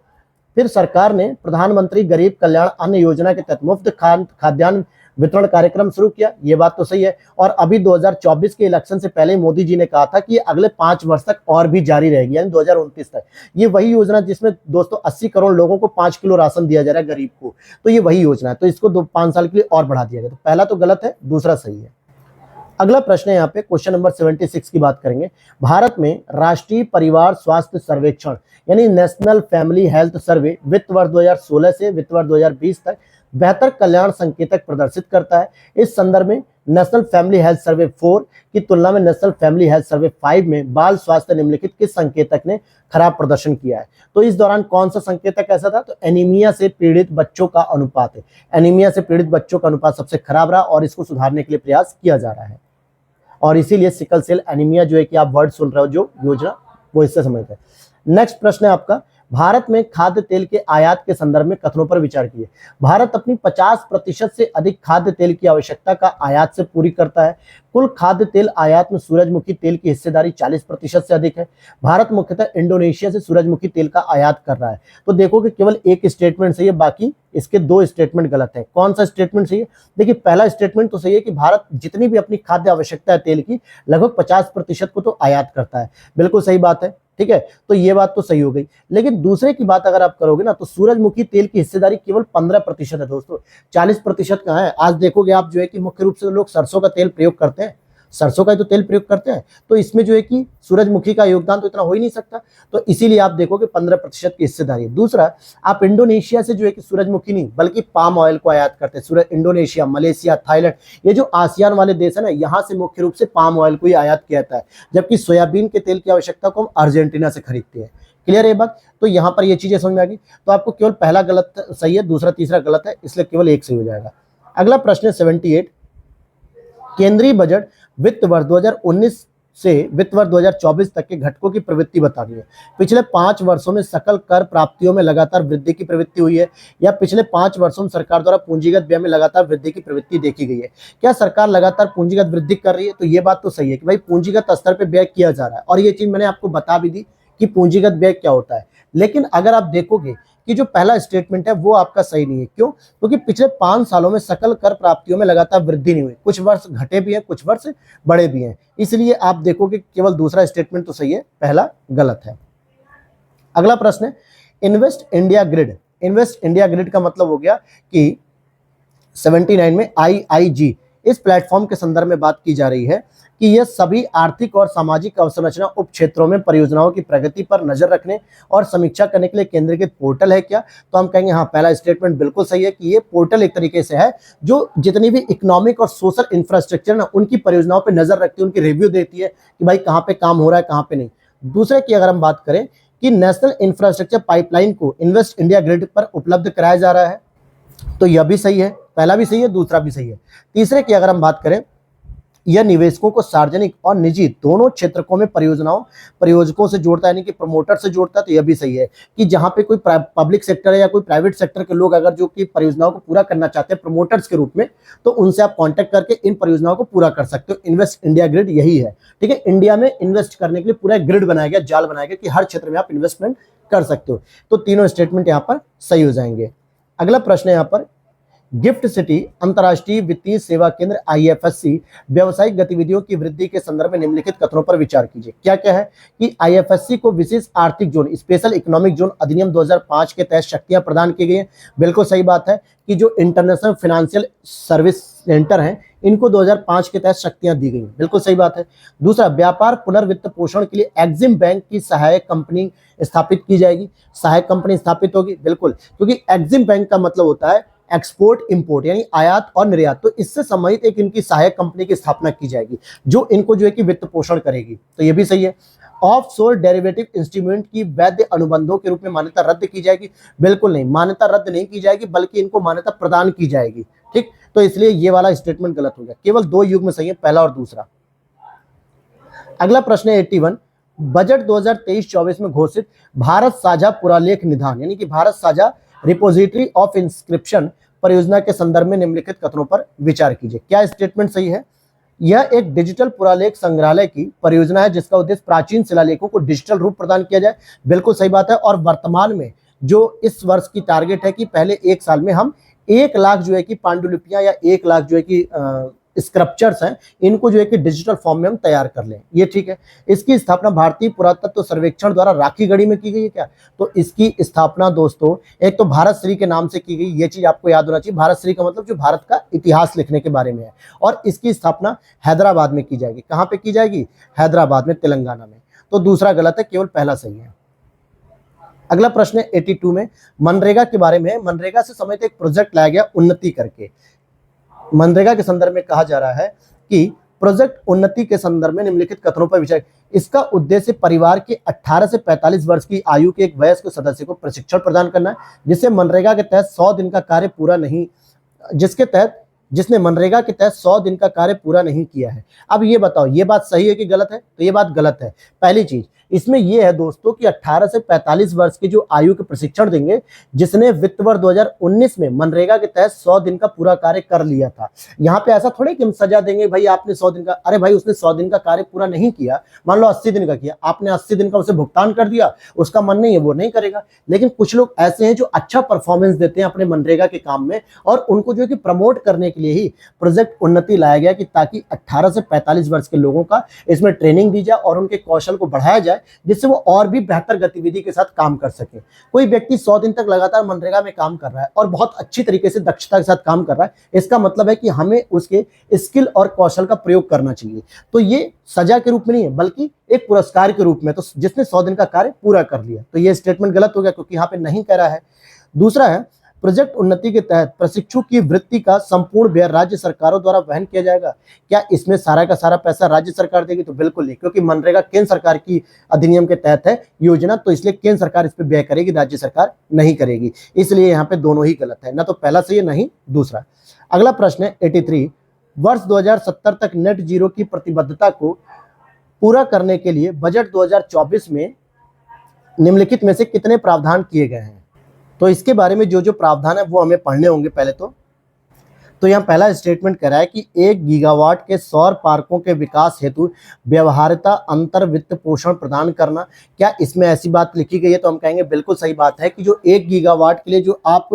A: फिर सरकार ने प्रधानमंत्री गरीब कल्याण अन्न योजना के तहत मुफ्त खाद्यान्न वितरण कार्यक्रम शुरू किया, ये बात तो सही है। और अभी 2024 के इलेक्शन से पहले मोदी जी ने कहा था कि ये अगले 5 वर्ष तक और भी जारी रहेगी, यानी 2029 तक। ये वही योजना जिसमें दोस्तों 80 करोड़ लोगों को 5 किलो राशन दिया जा रहा है गरीब को, तो ये वही योजना है। तो इसको 5 साल के लिए और बढ़ा दिया गया। तो पहला तो गलत है, दूसरा सही है। अगला प्रश्न है यहाँ पे क्वेश्चन नंबर 76 की बात करेंगे। भारत में राष्ट्रीय परिवार स्वास्थ्य सर्वेक्षण यानी नेशनल फैमिली हेल्थ सर्वे वित्त वर्ष 2016 से वित्त वर्ष 2020 तक बेहतर कल्याण संकेतक प्रदर्शित करता है। इस संदर्भ में नेशनल फैमिली हेल्थ सर्वे 4 की तुलना में नेशनल फैमिली हेल्थ सर्वे 5 में बाल स्वास्थ्य निम्नलिखित किस संकेतक ने खराब प्रदर्शन किया है? तो इस दौरान कौन सा संकेतक ऐसा था? तो एनीमिया से पीड़ित बच्चों का अनुपात है। एनीमिया से पीड़ित बच्चों का अनुपात सबसे खराब रहा और इसको सुधारने के लिए प्रयास किया जा रहा है। और इसीलिए सिकल सेल एनीमिया जो है कि आप वर्ड सुन रहे हो जो योजना, वो इससे संबंधित है। नेक्स्ट प्रश्न है आपका, भारत में खाद्य तेल के आयात के संदर्भ में कथनों पर विचार कीजिए। भारत अपनी 50% से अधिक खाद्य तेल की आवश्यकता का आयात से पूरी करता है। कुल खाद्य तेल आयात में सूरजमुखी तेल की हिस्सेदारी 40% से अधिक है। भारत मुख्यतः इंडोनेशिया से सूरजमुखी तेल का आयात कर रहा है। तो देखो कि केवल एक स्टेटमेंट सही है, बाकी इसके 2 स्टेटमेंट गलत है। कौन सा स्टेटमेंट सही है? देखिए, पहला स्टेटमेंट तो सही है कि भारत जितनी भी अपनी खाद्य आवश्यकता है तेल की, लगभग 50% को तो आयात करता है। बिल्कुल सही बात है, ठीक है। तो ये बात तो सही हो गई। लेकिन दूसरे की बात अगर आप करोगे ना, तो सूरजमुखी तेल की हिस्सेदारी केवल 15% है दोस्तों, 40% कहाँ है? आज देखोगे आप जो है कि मुख्य रूप से लोग सरसों का तेल प्रयोग करते हैं, सरसों का तो तेल प्रयोग करते हैं, तो इसमें जो है कि सूरजमुखी का योगदान तो इतना हो ही नहीं सकता। तो इसीलिए आप देखोगे 15% की हिस्सेदारी। दूसरा, आप इंडोनेशिया से जो है कि सूरजमुखी नहीं बल्कि पाम ऑयल को आयात करते हैं। इंडोनेशिया, मलेशिया, थाईलैंड, ये जो आसियान वाले देश है ना, यहाँ से मुख्य रूप से पाम ऑयल को ही आयात किया जाता है, जबकि सोयाबीन के तेल की आवश्यकता को हम अर्जेंटीना से खरीदते हैं। क्लियर है बात? तो यहाँ पर ये चीजें समझ में आ गई। तो आपको केवल पहला गलत सही है, दूसरा तीसरा गलत है, इसलिए केवल एक सही हो जाएगा। अगला प्रश्न है 78, केंद्रीय बजट वित्त वर्ष 2019 से वित्त वर्ष 2024 तक के घटकों की प्रवृत्ति बतानी है। पिछले 5 वर्षों में सकल कर प्राप्तियों में लगातार वृद्धि की प्रवृत्ति हुई है, या पिछले 5 वर्षों में सरकार द्वारा पूंजीगत व्यय में लगातार वृद्धि की प्रवृत्ति देखी गई है? क्या सरकार लगातार पूंजीगत वृद्धि कर रही है? तो ये बात तो सही है कि भाई पूंजीगत स्तर पर व्यय किया जा रहा है, और ये चीज मैंने आपको बता भी दी कि पूंजीगत व्यय क्या होता है। लेकिन अगर आप देखोगे कि जो पहला स्टेटमेंट है वो आपका सही नहीं है। क्यों? क्योंकि पिछले 5 सालों में सकल कर प्राप्तियों में लगातार वृद्धि नहीं हुई, कुछ वर्ष घटे भी हैं, कुछ वर्ष बढ़े भी हैं। इसलिए आप देखोगे केवल दूसरा स्टेटमेंट तो सही है, पहला गलत है। अगला प्रश्न है invest India grid. Invest India grid का मतलब हो गया कि 79 में IIG इस प्लेटफॉर्म के संदर्भ में बात की जा रही है कि यह सभी आर्थिक और सामाजिक अवसंरचना उप क्षेत्रों में परियोजनाओं की प्रगति पर नजर रखने और समीक्षा करने के लिए केंद्रीकृत पोर्टल है क्या? तो हम कहेंगे हाँ, पहला स्टेटमेंट बिल्कुल सही है कि ये पोर्टल एक तरीके से है जो जितनी भी इकोनॉमिक और सोशल इंफ्रास्ट्रक्चर ना, उनकी परियोजनाओं पर नजर रखती है, उनकी रिव्यू देती है कि भाई कहाँ पे काम हो रहा है, कहाँ पे नहीं। दूसरे की अगर हम बात करें कि नेशनल इंफ्रास्ट्रक्चर पाइपलाइन को इन्वेस्ट इंडिया ग्रिड पर उपलब्ध कराया जा रहा है, तो यह भी सही है, पहला भी सही है, दूसरा भी सही है। तीसरे की अगर हम बात करें, यह निवेशकों को सार्वजनिक और निजी दोनों क्षेत्रों में प्रयोजकों से जोड़ता है, यानी कि प्रमोटर से जोड़ता है, तो यह भी सही है कि जहां पे कोई पब्लिक सेक्टर है या कोई प्राइवेट सेक्टर के लोग अगर जो कि परियोजनाओं को पूरा करना चाहते हैं प्रमोटर्स के रूप में, तो उनसे आप कांटेक्ट करके इन परियोजनाओं को पूरा कर सकते हो। इन्वेस्ट इंडिया ग्रिड यही है, ठीक है। इंडिया में इन्वेस्ट करने के लिए पूरा ग्रिड बनाया गया, जाल बनाया गया कि हर क्षेत्र में आप इन्वेस्टमेंट कर सकते हो। तो तीनों स्टेटमेंट यहाँ पर सही हो जाएंगे। अगला प्रश्न है यहाँ पर, गिफ्ट सिटी अंतर्राष्ट्रीय वित्तीय सेवा केंद्र IFSC व्यावसायिक गतिविधियों की वृद्धि के संदर्भ में निम्नलिखित कथनों पर विचार कीजिए। क्या क्या है कि IFSC को विशेष आर्थिक जोन स्पेशल इकोनॉमिक जोन अधिनियम 2005 के तहत शक्तियां प्रदान की गई हैं। बिल्कुल सही बात है कि जो इंटरनेशनल फाइनेंशियल सर्विस सेंटर हैं इनको 2005 के तहत शक्तियां दी गई, बिल्कुल सही बात है। दूसरा, व्यापार पुनर्वित्त पोषण के लिए एग्जिम बैंक की सहायक कंपनी स्थापित की जाएगी। सहायक कंपनी स्थापित होगी, बिल्कुल, क्योंकि एग्जिम बैंक का मतलब होता है एक्सपोर्ट इंपोर्ट यानी आयात और निर्यात। तो इससे संबंधित एक इनकी सहायक कंपनी की स्थापना की जाएगी जो इनको जो है कि वित्त पोषण करेगी, तो ये भी सही है। ऑफशोर डेरिवेटिव इंस्ट्रूमेंट की वैध अनुबंधों के रूप में मान्यता रद्द की जाएगी, बिल्कुल नहीं, मान्यता रद्द नहीं की जाएगी बल्कि इनको मान्यता प्रदान की जाएगी, ठीक। तो इसलिए ये वाला स्टेटमेंट गलत हो गया, केवल 2 युग में सही है, पहला और दूसरा। अगला प्रश्न है 81, बजट 2023-24 में घोषित भारत साझा पुरालेख निधान यानी कि भारत साझा रिपोजिटरी ऑफ इंस्क्रिप्शन परियोजना के संदर्भ में निम्नलिखित कथनों पर विचार कीजिए। क्या स्टेटमेंट सही है? यह एक डिजिटल पुरालेख संग्रहालय की परियोजना है जिसका उद्देश्य प्राचीन शिलालेखों को डिजिटल रूप प्रदान किया जाए, बिल्कुल सही बात है। और वर्तमान में जो इस वर्ष की टारगेट है कि पहले 1 साल में हम 1 लाख जो है कि पांडुलिपियां या 1 लाख जो है कि स्क्रप्चर्स हैं, इनको जो है कि डिजिटल फॉर्म में हम तैयार कर लें। ये ठीक है। इसकी स्थापना भारतीय पुरातत्व सर्वेक्षण द्वारा राखीगढ़ी में की गई है क्या? तो इसकी स्थापना दोस्तों एक तो भारत श्री के नाम से की गई, ये चीज आपको याद होना चाहिए। भारत श्री का मतलब जो भारत का इतिहास लिखने के बारे में है। और इसकी स्थापना हैदराबाद में की जाएगी। कहां पे की जाएगी? हैदराबाद में, तेलंगाना में। तो दूसरा गलत है, केवल पहला सही है। अगला प्रश्न है 82 में, मनरेगा के बारे में। मनरेगा से संबंधित एक प्रोजेक्ट लाया गया उन्नति करके। मनरेगा के संदर्भ में कहा जा रहा है कि प्रोजेक्ट उन्नति के संदर्भ में निम्नलिखित कथनों पर विचार। इसका उद्देश्य परिवार के 18 से 45 वर्ष की आयु के एक वयस्क सदस्य को प्रशिक्षण प्रदान करना है, जिससे मनरेगा के तहत 100 दिन का कार्य पूरा नहीं जिसने मनरेगा के तहत 100 दिन का कार्य पूरा नहीं किया है। अब ये बताओ, ये बात सही है कि गलत है? तो ये बात गलत है। पहली चीज इसमें यह है दोस्तों कि 18 से 45 वर्ष की जो आयु के प्रशिक्षण देंगे जिसने वित्त वर्ष 2019 में मनरेगा के तहत 100 दिन का पूरा कार्य कर लिया था। यहाँ पे ऐसा थोड़ी कि हम सजा देंगे भाई आपने 100 दिन का, अरे भाई उसने 100 दिन का कार्य पूरा नहीं किया, मान लो 80 दिन का किया, आपने 80 दिन का उसे भुगतान कर दिया, उसका मन नहीं है वो नहीं करेगा। लेकिन कुछ लोग ऐसे हैं जो अच्छा परफॉर्मेंस देते हैं अपने मनरेगा के काम में, और उनको जो है कि प्रमोट करने के लिए ही प्रोजेक्ट उन्नति लाया गया कि ताकि 18 से 45 वर्ष के लोगों का इसमें ट्रेनिंग दी जाए और उनके कौशल को बढ़ाया जाए, जिससे वो और भी बेहतर गतिविधि के साथ काम कर सके। कोई व्यक्ति 100 दिन तक लगातार मनरेगा में काम कर रहा है और बहुत अच्छी तरीके से दक्षता के साथ काम कर रहा है, इसका मतलब है कि हमें उसके स्किल और कौशल का प्रयोग करना चाहिए। तो ये सजा के रूप में नहीं है बल्कि एक पुरस्कार के रूप में, तो जिसने 100 दिन का कार्य पूरा कर लिया। तो ये स्टेटमेंट गलत हो गया क्योंकि यहाँ पे नहीं कह रहा है। दूसरा है, प्रोजेक्ट उन्नति के तहत प्रशिक्षु की वृत्ति का संपूर्ण व्यय राज्य सरकारों द्वारा वहन किया जाएगा। क्या इसमें सारा का सारा पैसा राज्य सरकार देगी? तो बिल्कुल नहीं, क्योंकि मनरेगा केंद्र सरकार की अधिनियम के तहत है योजना, तो इसलिए केंद्र सरकार इस पर व्यय करेगी, राज्य सरकार नहीं करेगी। इसलिए यहाँ पे दोनों ही गलत है, ना तो पहला सही है ना ही दूसरा। अगला प्रश्न है 83, वर्ष 2070 तक नेट जीरो की प्रतिबद्धता को पूरा करने के लिए बजट 2024 में निम्नलिखित में से कितने प्रावधान किए गए हैं? तो इसके बारे में जो जो प्रावधान है वो हमें पढ़ने होंगे पहले तो यहाँ पहला स्टेटमेंट कह रहा है कि 1 गीगावाट के सौर पार्कों के विकास हेतु व्यवहार्यता अंतर वित्त पोषण प्रदान करना। क्या इसमें ऐसी बात लिखी गई है? तो हम कहेंगे बिल्कुल सही बात है कि जो 1 गीगावाट के लिए जो आप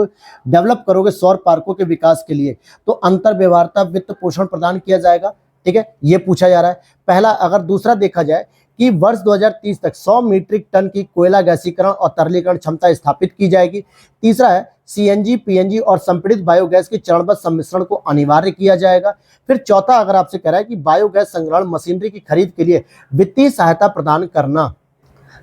A: डेवलप करोगे सौर पार्कों के विकास के लिए, तो अंतर व्यवहार्यता वित्त पोषण प्रदान किया जाएगा। ठीक है, ये पूछा जा रहा है पहला। अगर दूसरा देखा जाए कि वर्ष 2030 तक 100 मीट्रिक टन की कोयला गैसीकरण और तरलीकरण क्षमता स्थापित की जाएगी। तीसरा है, सीएनजी, पीएनजी और संपीड़ित बायोगैस के चरणबद्ध सम्मिश्रण को अनिवार्य किया जाएगा। फिर चौथा अगर आपसे कह रहा है कि बायोगैस संग्रहण मशीनरी की खरीद के लिए वित्तीय सहायता प्रदान करना,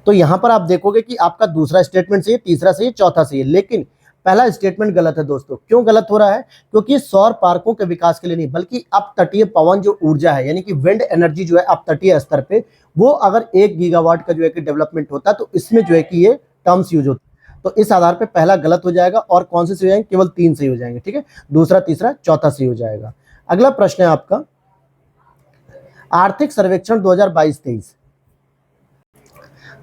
A: तो यहां पर आप देखोगे कि आपका दूसरा स्टेटमेंट सही है, तीसरा सही है, चौथा सही है, लेकिन पहला स्टेटमेंट गलत है दोस्तों। क्यों गलत हो रहा है? क्योंकि सौर पार्कों के विकास के लिए नहीं बल्कि अपतटीय पवन जो ऊर्जा है यानी कि विंड एनर्जी जो है अपतटीय स्तर पे, वो अगर 1 गीगावाट का जो है कि डेवलपमेंट होता है तो इसमें जो है कि ये टर्म्स यूज होते हैं। तो इस आधार पे पहला गलत हो जाएगा और कौन से सही हो जाएंगे? केवल 3 सही हो जाएंगे। ठीक है, दूसरा, तीसरा, चौथा सही हो जाएगा। अगला प्रश्न है आपका आर्थिक सर्वेक्षण 2022-23।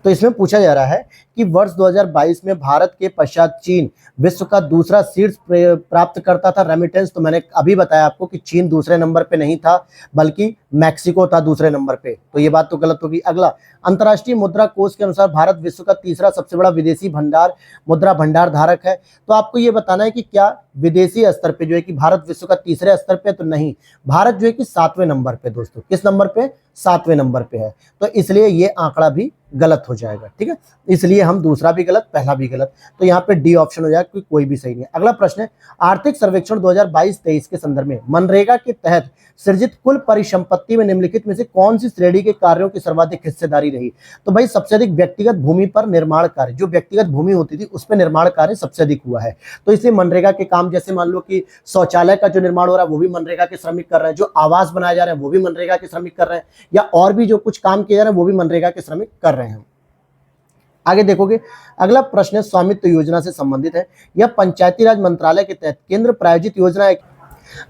A: तो इसमें पूछा जा रहा है कि वर्ष 2022 में भारत के पश्चात चीन विश्व का दूसरा शीर्ष प्राप्त करता था रेमिटेंस। तो मैंने अभी बताया आपको कि चीन दूसरे नंबर पे नहीं था बल्कि मैक्सिको था दूसरे नंबर पे, तो ये बात तो गलत होगी। अगला, अंतर्राष्ट्रीय मुद्रा कोष के अनुसार भारत विश्व का तीसरा सबसे बड़ा विदेशी मुद्रा भंडार धारक है। तो आपको ये बताना है कि क्या विदेशी स्तर पे जो है कि भारत विश्व का तीसरे स्तर पे? तो नहीं, भारत जो है कि 7वें नंबर पे दोस्तों। किस नंबर पे? 7वें नंबर पे है। तो इसलिए ये आंकड़ा भी गलत हो जाएगा। ठीक है, इसलिए हम दूसरा भी गलत, पहला भी गलत, तो यहाँ पे डी ऑप्शन हो जाएगा क्योंकि कोई भी सही नहीं है। अगला प्रश्न है आर्थिक सर्वेक्षण 2022-23 के संदर्भ में मनरेगा के तहत सृजित कुल परिसंपत्ति में निम्नलिखित में से कौन सी श्रेणी के कार्यों की सर्वाधिक हिस्सेदारी रही? तो भाई सबसे अधिक व्यक्तिगत भूमि पर निर्माण कार्य, जो व्यक्तिगत भूमि होती थी उस पर निर्माण कार्य सबसे अधिक हुआ है। तो इसलिए मनरेगा के काम, जैसे मान लो कि शौचालय का जो निर्माण हो रहा है वो भी मनरेगा के श्रमिक कर रहे हैं, जो आवास बनाए जा रहे हैं वो भी मनरेगा के श्रमिक कर रहे हैं, या और भी जो कुछ काम किए जा रहे हैं वो भी मनरेगा के श्रमिक कर रहे हैं। आगे देखोगे, अगला प्रश्न है स्वामित्व योजना से संबंधित है। यह पंचायती राज मंत्रालय के तहत केंद्र प्रायोजित योजना है।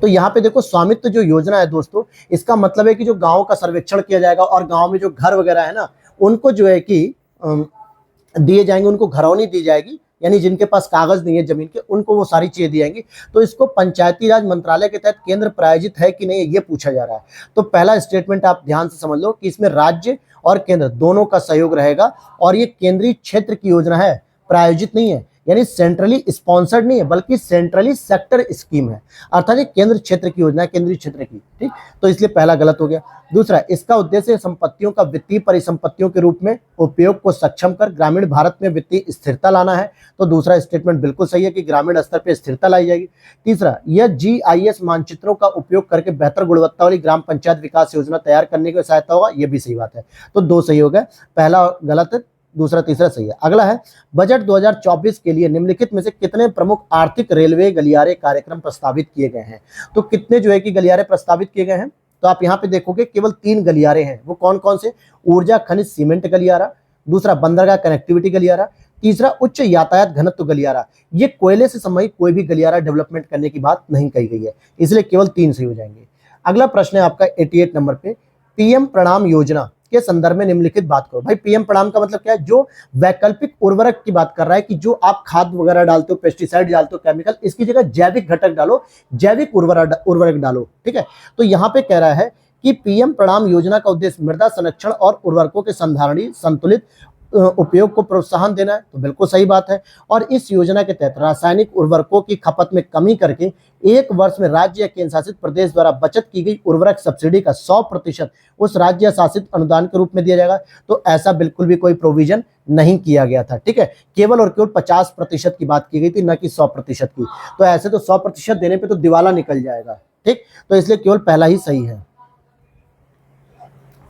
A: तो यहाँ पे देखो स्वामित्व जो योजना है दोस्तों, इसका मतलब है कि जो गांव का सर्वेक्षण किया जाएगा और गांव में जो घर वगैरह है ना, उनको जो है कि दिए जाएंगे, उनको घरौनी दी जाएगी, यानी जिनके पास कागज नहीं है जमीन के उनको वो सारी चीजें दी जाएंगी। तो इसको पंचायती राज मंत्रालय के तहत केंद्र प्रायोजित है कि नहीं, ये पूछा जा रहा है। तो पहला स्टेटमेंट आप ध्यान से समझ लो कि इसमें राज्य और केंद्र दोनों का सहयोग रहेगा और ये केंद्रीय क्षेत्र की योजना है, प्रायोजित नहीं है। यानी सेंट्रली स्पॉन्सर्ड नहीं है बल्कि सेंट्रली सेक्टर स्कीम है, अर्थात ये केंद्र क्षेत्र की योजना है, केंद्रीय क्षेत्र की। ठीक, तो इसलिए पहला गलत हो गया। दूसरा, इसका उद्देश्य संपत्तियों का वित्तीय परिसंपत्तियों के रूप में उपयोग को सक्षम कर ग्रामीण भारत में वित्तीय स्थिरता लाना है। तो दूसरा स्टेटमेंट बिल्कुल सही है कि ग्रामीण स्तर पर स्थिरता लाई जाएगी। तीसरा, यह GIS मानचित्रों का उपयोग करके बेहतर गुणवत्ता वाली ग्राम पंचायत विकास योजना तैयार करने की सहायता होगा। यह भी सही बात है। तो दो सही हो गए, पहला गलत है, दूसरा तीसरा सही है। अगला है, बजट 2024 के लिए निम्नलिखित में से कितने प्रमुख आर्थिक रेलवे गलियारे कार्यक्रम प्रस्तावित किए गए हैं। तो कितने जो है कि गलियारे प्रस्तावित किए गए हैं, तो आप यहाँ पे देखोगे केवल 3 गलियारे हैं। वो कौन कौन से? ऊर्जा खनिज सीमेंट गलियारा, दूसरा बंदरगाह कनेक्टिविटी गलियारा, तीसरा उच्च यातायात घनत्व गलियारा। ये कोयले से संबंधित कोई भी गलियारा डेवलपमेंट करने की बात नहीं कही गई है, इसलिए केवल 3 सही हो जाएंगे। अगला प्रश्न है आपका 88 नंबर पे, पीएम प्रणाम योजना के संदर्भ में निम्नलिखित बात करो। भाई पीएम प्रणाम का मतलब क्या है? जो वैकल्पिक उर्वरक की बात कर रहा है कि जो आप खाद वगैरह डालते हो, पेस्टिसाइड डालते हो, केमिकल, इसकी जगह जैविक घटक डालो, जैविक उर्वरक डालो। ठीक है, तो यहाँ पे कह रहा है कि पीएम प्रणाम योजना का उद्देश्य मृदा संरक्षण और उर्वरकों के संधारणीय संतुलित उपयोग को प्रोत्साहन देना है। तो बिल्कुल सही बात है। और इस योजना के तहत रासायनिक उर्वरकों की खपत में कमी करके 1 वर्ष में राज्य या केंद्र शासित प्रदेश द्वारा बचत की गई उर्वरक सब्सिडी का 100% उस राज्य शासित अनुदान के रूप में दिया जाएगा। तो ऐसा बिल्कुल भी कोई प्रोविजन नहीं किया गया था। ठीक है, केवल और केवल 50% की बात की गई थी, न कि 100% की। तो ऐसे तो 100% देने पे तो दिवाला निकल जाएगा। ठीक, तो इसलिए केवल पहला ही सही है।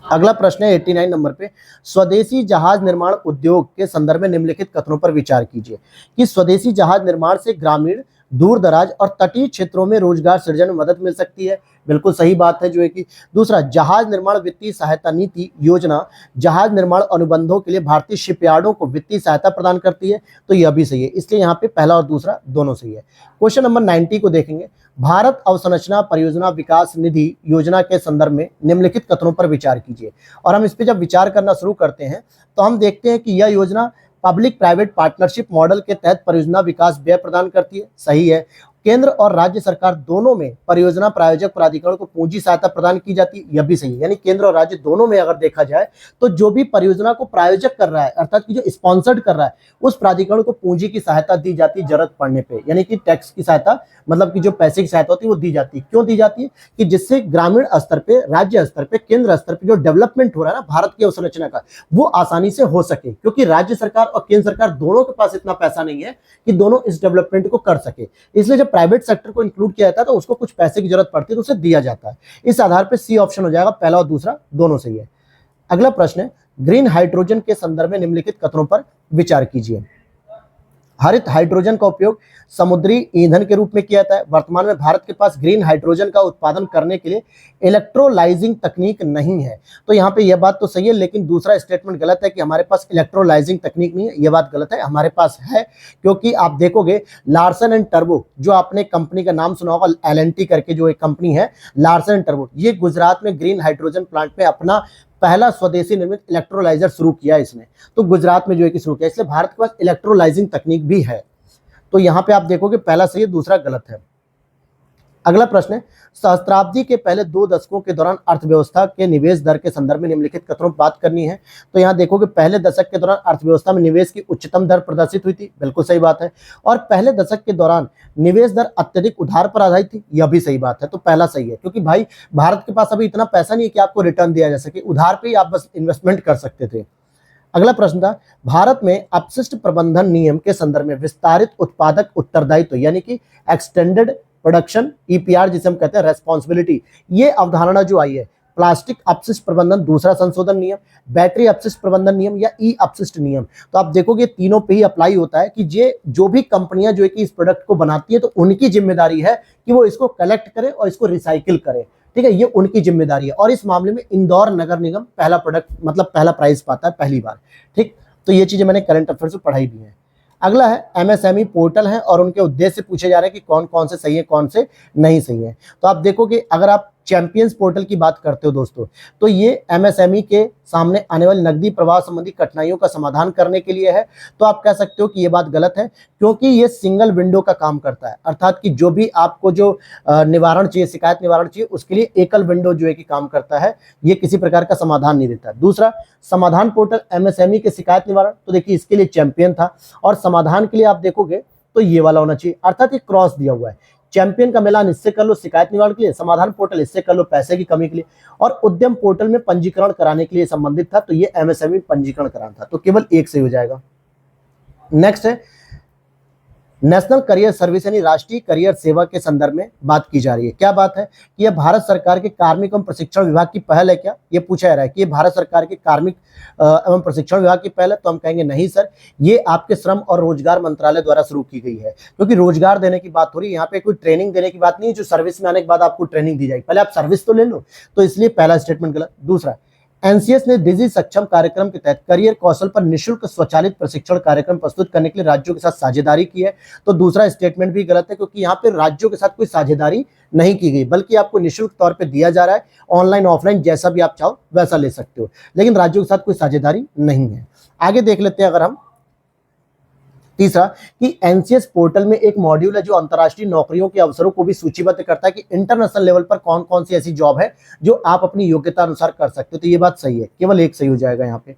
A: अगला प्रश्न है 89 नंबर पे, स्वदेशी जहाज निर्माण उद्योग के संदर्भ में निम्नलिखित कथनों पर विचार कीजिए कि स्वदेशी जहाज निर्माण से ग्रामीण, दूर दराज और तटीय क्षेत्रों में रोजगार सृजन में मदद मिल सकती है। बिल्कुल सही बात है जो है कि। दूसरा, जहाज निर्माण वित्तीय सहायता नीति योजना जहाज निर्माण अनुबंधों के लिए भारतीय शिपयार्डों को वित्तीय सहायता प्रदान करती है। तो यह भी सही है, इसलिए यहाँ पे पहला और दूसरा दोनों सही है। क्वेश्चन नंबर 90 को देखेंगे, भारत अवसंरचना परियोजना विकास निधि योजना के संदर्भ में निम्नलिखित कथनों पर विचार कीजिए। और हम इस पर जब विचार करना शुरू करते हैं तो हम देखते हैं कि यह योजना पब्लिक प्राइवेट पार्टनरशिप मॉडल के तहत परियोजना विकास व्यय प्रदान करती है। सही है। केंद्र और राज्य सरकार दोनों में परियोजना प्रायोजक प्राधिकरण को पूंजी सहायता प्रदान की जाती है। यह भी सही है, यानी केंद्र और राज्य दोनों में अगर देखा जाए तो जो भी परियोजना को प्रायोजक कर रहा है, अर्थात कि जो स्पॉन्सर्ड कर रहा है, उस प्राधिकरण को पूंजी की सहायता दी जाती है जरूरत पड़ने पे, यानी कि टैक्स की सहायता, मतलब कि जो पैसे की सहायता होती है वो दी जाती है। क्यों दी जाती है? कि जिससे ग्रामीण स्तर पे, राज्य स्तर पे, केंद्र स्तर पे जो डेवलपमेंट हो रहा है ना भारत की अवसंरचना का, वो आसानी से हो सके, क्योंकि राज्य सरकार और केंद्र सरकार दोनों के पास इतना पैसा नहीं है कि दोनों इस डेवलपमेंट को कर सके। इसलिए जब प्राइवेट सेक्टर को इंक्लूड किया जाता है तो उसको कुछ पैसे की जरूरत पड़ती है, तो उसे दिया जाता है। इस आधार पर सी ऑप्शन हो जाएगा, पहला और दूसरा दोनों सही है। अगला प्रश्न है, ग्रीन हाइड्रोजन के संदर्भ में निम्नलिखित कथनों पर विचार कीजिए। हरित हाइड्रोजन का उपयोग समुद्री ईंधन के रूप में किया जाता है। वर्तमान में भारत के पास ग्रीन हाइड्रोजन का उत्पादन करने के लिए इलेक्ट्रोलाइजिंग तकनीक नहीं है। तो यहाँ पे यह बात तो सही है, लेकिन दूसरा स्टेटमेंट गलत है कि हमारे पास इलेक्ट्रोलाइजिंग तकनीक नहीं है। यह बात गलत है, हमारे पास है। क्योंकि आप देखोगे लार्सन एंड टर्बो, जो आपने कंपनी का नाम सुना होगा, LNT करके जो एक कंपनी है, लार्सन एंड टर्बो, ये गुजरात में ग्रीन हाइड्रोजन प्लांट में अपना पहला स्वदेशी निर्मित इलेक्ट्रोलाइजर शुरू किया इसने। तो गुजरात में जो है कि शुरू किया, इसलिए भारत के पास इलेक्ट्रोलाइजिंग तकनीक भी है। तो यहाँ पे आप देखोगे पहला सही है, दूसरा गलत है। अगला प्रश्न है, सहस्त्राब्दी के पहले 2 दशकों के दौरान अर्थव्यवस्था के निवेश दर के संदर्भ में निम्नलिखित कथनों पर बात करनी है। तो यहाँ देखोगे पहले दशक के दौरान अर्थव्यवस्था में निवेश की उच्चतम दर प्रदर्शित हुई थी। बिल्कुल सही बात है। और पहले दशक के दौरान निवेश दर अत्यधिक उधार पर आधारित थी। यह भी सही बात है। तो पहला सही है, क्योंकि भाई भारत के पास अभी इतना पैसा नहीं है कि आपको रिटर्न दिया जा सके, उधार पर ही आप बस इन्वेस्टमेंट कर सकते थे। अगला प्रश्न था, भारत में अपशिष्ट प्रबंधन नियम के संदर्भ में विस्तारित उत्पादक उत्तरदायित्व यानी कि एक्सटेंडेड प्रोडक्शन EPR जिसे हम कहते हैं रेस्पॉन्सिबिलिटी, ये अवधारणा जो आई है, प्लास्टिक अपशिष्ट प्रबंधन दूसरा संशोधन नियम, बैटरी अपशिष्ट प्रबंधन नियम या ई अपशिष्ट नियम, तो आप देखोगे तीनों पे ही अप्लाई होता है कि जो भी कंपनियां जो है कि इस प्रोडक्ट को बनाती है तो उनकी जिम्मेदारी है कि वो इसको कलेक्ट करे और इसको रिसाइकिल करे। ठीक है, ये उनकी जिम्मेदारी है। और इस मामले में इंदौर नगर निगम पहला प्रोडक्ट, मतलब पहला प्राइज पाता है पहली बार। ठीक, तो ये चीजें मैंने करंट अफेयर से पढ़ाई भी है। अगला है MSME पोर्टल है और उनके उद्देश्य पूछे जा रहे हैं कि कौन कौन से सही है, कौन से नहीं सही है। तो आप देखोगे अगर आप चैंपियंस पोर्टल की बात करते हो दोस्तों, तो ये एमएसएमई के सामने आने वाली नकदी प्रवाह संबंधी कठिनाइयों का समाधान करने के लिए है। तो आप कह सकते हो कि ये बात गलत है, क्योंकि ये सिंगल विंडो का काम करता है, अर्थात कि जो भी आपको जो निवारण चाहिए, शिकायत निवारण चाहिए, उसके लिए एकल विंडो जो है कि काम करता है, ये किसी प्रकार का समाधान नहीं देता। दूसरा, समाधान पोर्टल एमएसएमई के शिकायत निवारण, तो देखिए इसके लिए चैंपियन था, और समाधान के लिए आप देखोगे तो ये वाला होना चाहिए, अर्थात ये क्रॉस दिया हुआ है। चैंपियन का मिलान इससे कर लो शिकायत निवारण के लिए, समाधान पोर्टल इससे कर लो पैसे की कमी के लिए, और उद्यम पोर्टल में पंजीकरण कराने के लिए संबंधित था, तो ये एमएसएमई पंजीकरण कराना था, तो केवल एक सही हो जाएगा। नेक्स्ट है नेशनल करियर सर्विस यानी राष्ट्रीय करियर सेवा के संदर्भ में बात की जा रही है। क्या बात है कि यह भारत सरकार के कार्मिक एवं प्रशिक्षण विभाग की पहल है क्या, ये पूछा जा रहा है कि ये भारत सरकार के कार्मिक एवं प्रशिक्षण विभाग की पहल है, तो हम कहेंगे नहीं सर, ये आपके श्रम और रोजगार मंत्रालय द्वारा शुरू की गई है, क्योंकि रोजगार देने की बात हो रही है, यहाँ पे कोई ट्रेनिंग देने की बात नहीं है जो सर्विस में आने के बाद आपको ट्रेनिंग दी जाएगी, पहले आप सर्विस तो ले लो, तो इसलिए पहला स्टेटमेंट गलत। दूसरा, एनसीएस ने डिजी सक्षम कार्यक्रम के तहत करियर कौशल पर निःशुल्क स्वचालित प्रशिक्षण कार्यक्रम प्रस्तुत करने के लिए राज्यों के साथ साझेदारी की है, तो दूसरा स्टेटमेंट भी गलत है, क्योंकि यहाँ पे राज्यों के साथ कोई साझेदारी नहीं की गई, बल्कि आपको निःशुल्क तौर पे दिया जा रहा है, ऑनलाइन ऑफलाइन जैसा भी आप चाहो वैसा ले सकते हो, लेकिन राज्यों के साथ कोई साझेदारी नहीं है। आगे देख लेते हैं अगर हम तीसरा, कि एनसीएस पोर्टल में एक मॉड्यूल है जो अंतर्राष्ट्रीय नौकरियों के अवसरों को भी सूचीबद्ध करता है कि इंटरनेशनल लेवल पर कौन कौन सी ऐसी जॉब है जो आप अपनी योग्यता अनुसार कर सकते हो, तो ये बात सही है, केवल एक सही हो जाएगा यहाँ पे।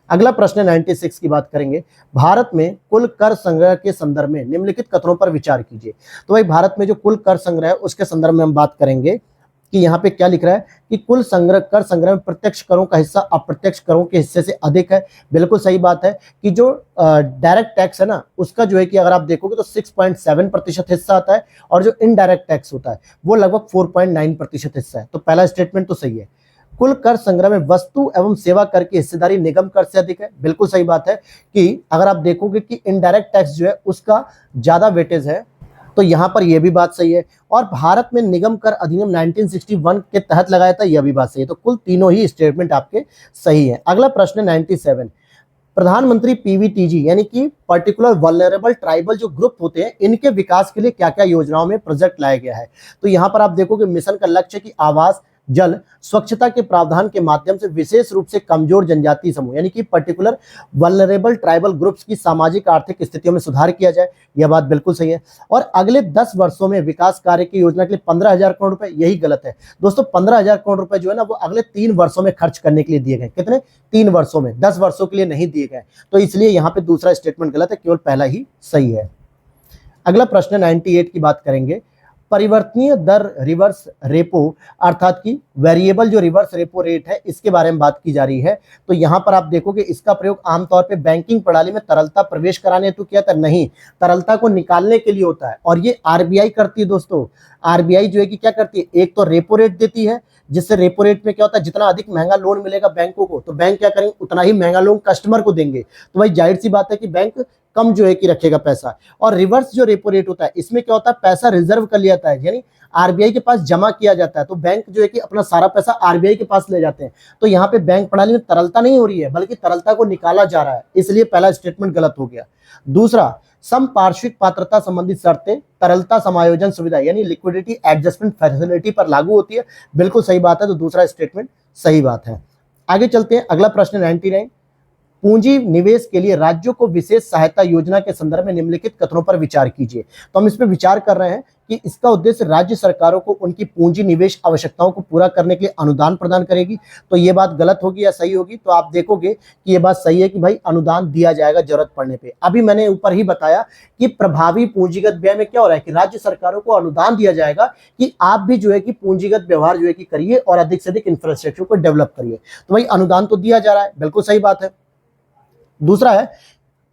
A: अगला प्रश्न 96 की बात करेंगे, भारत में कुल कर संग्रह के संदर्भ में निम्नलिखित कथनों पर विचार कीजिए। तो भाई भारत में जो कुल कर संग्रह है उसके संदर्भ में हम बात करेंगे कि यहाँ पे क्या लिख रहा है कि कुल कर संग्रह में प्रत्यक्ष करों का हिस्सा अप्रत्यक्ष करों के हिस्से से अधिक है। बिल्कुल सही बात है कि जो डायरेक्ट टैक्स है ना, उसका जो है कि अगर आप देखोगे तो 6.7% हिस्सा आता है, और जो इनडायरेक्ट टैक्स होता है वो लगभग 4.9% हिस्सा है, तो पहला स्टेटमेंट तो सही है। कुल कर संग्रह में वस्तु एवं सेवा कर की हिस्सेदारी निगम कर से अधिक है। बिल्कुल सही बात है कि अगर आप देखोगे कि इनडायरेक्ट टैक्स जो है उसका ज्यादा वेटेज है, तो यहां पर यह भी बात सही है। और भारत में निगम कर अधिनियम 1961 के तहत लगाया था, यह भी बात सही है। तो कुल तीनों ही स्टेटमेंट आपके सही है। अगला प्रश्न 97, प्रधानमंत्री पीवीटीजी यानी कि पर्टिकुलर वल्नरेबल ट्राइबल जो ग्रुप होते हैं, इनके विकास के लिए क्या क्या योजनाओं में प्रोजेक्ट लाया गया है। तो यहां पर आप देखोगे मिशन का लक्ष्य कि आवास, जल, स्वच्छता के प्रावधान के माध्यम से विशेष रूप से कमजोर जनजातीय समूह यानी कि पर्टिकुलर वल्नरेबल ट्राइबल ग्रुप्स की सामाजिक आर्थिक स्थितियों में सुधार किया जाए, यह बात बिल्कुल सही है। और अगले 10 वर्षों में विकास कार्य की योजना के लिए 15,000 करोड़ रुपए, यही गलत है दोस्तों। 15,000 करोड़ रुपए जो है ना वो अगले 3 वर्षों में खर्च करने के लिए दिए गए। कितने? 3 वर्षों में, 10 वर्षों के लिए नहीं दिए गए, तो इसलिए यहाँ पे दूसरा स्टेटमेंट गलत है, केवल पहला ही सही है। अगला प्रश्न 98 की बात करेंगे, परिवर्तनीय दर रिवर्स रेपो अर्थात कि वेरिएबल जो रिवर्स रेपो रेट है इसके बारे में बात की जा रही है। तो यहां पर आप देखोगे इसका प्रयोग आमतौर पे बैंकिंग प्रणाली में तरलता प्रवेश कराने हेतु किया था, नहीं, तरलता को निकालने के लिए होता है, और ये आरबीआई करती है दोस्तों। आरबीआई जो है कि क्या करती है, एक तो रेपो रेट देती है, जिससे रेपो रेट में क्या होता है, जितना अधिक महंगा लोन मिलेगा बैंकों को, तो बैंक क्या करेंगे, उतना ही महंगा लोन कस्टमर को देंगे। तो भाई जाहिर सी बात है कि बैंक कम जो है कि रखेगा पैसा। और रिवर्स जो रेपो रेट होता है, इसमें क्या होता है, पैसा रिजर्व कर लिया जाता है, यानी आरबीआई के पास जमा किया जाता है, तो बैंक जो है कि अपना सारा पैसा आरबीआई के पास ले जाते हैं। तो यहाँ पे बैंक प्रणाली में तरलता नहीं हो रही है, बल्कि तरलता को निकाला जा रहा है, इसलिए पहला स्टेटमेंट गलत हो गया। दूसरा, समपार्श्विक पात्रता संबंधित शर्तें तरलता समायोजन सुविधा यानी लिक्विडिटी एडजस्टमेंट फैसिलिटी पर लागू होती है, बिल्कुल सही बात है, तो दूसरा स्टेटमेंट सही बात है। आगे चलते हैं, अगला प्रश्न 99, पूंजी निवेश के लिए राज्यों को विशेष सहायता योजना के संदर्भ में निम्नलिखित कथनों पर विचार कीजिए। तो हम इस पर विचार कर रहे हैं कि इसका उद्देश्य राज्य सरकारों को उनकी पूंजी निवेश आवश्यकताओं को पूरा करने के लिए अनुदान प्रदान करेगी। तो ये बात गलत होगी या सही होगी? तो आप देखोगे कि ये बात सही है कि भाई अनुदान दिया जाएगा जरूरत पड़ने पे। अभी मैंने ऊपर ही बताया कि प्रभावी पूंजीगत व्यय में क्या हो रहा है कि राज्य सरकारों को अनुदान दिया जाएगा कि आप भी जो है कि पूंजीगत व्यवहार जो है कि करिए और अधिक से अधिक इंफ्रास्ट्रक्चर को डेवलप करिए। तो भाई अनुदान तो दिया जा रहा है, बिल्कुल सही बात है। दूसरा है,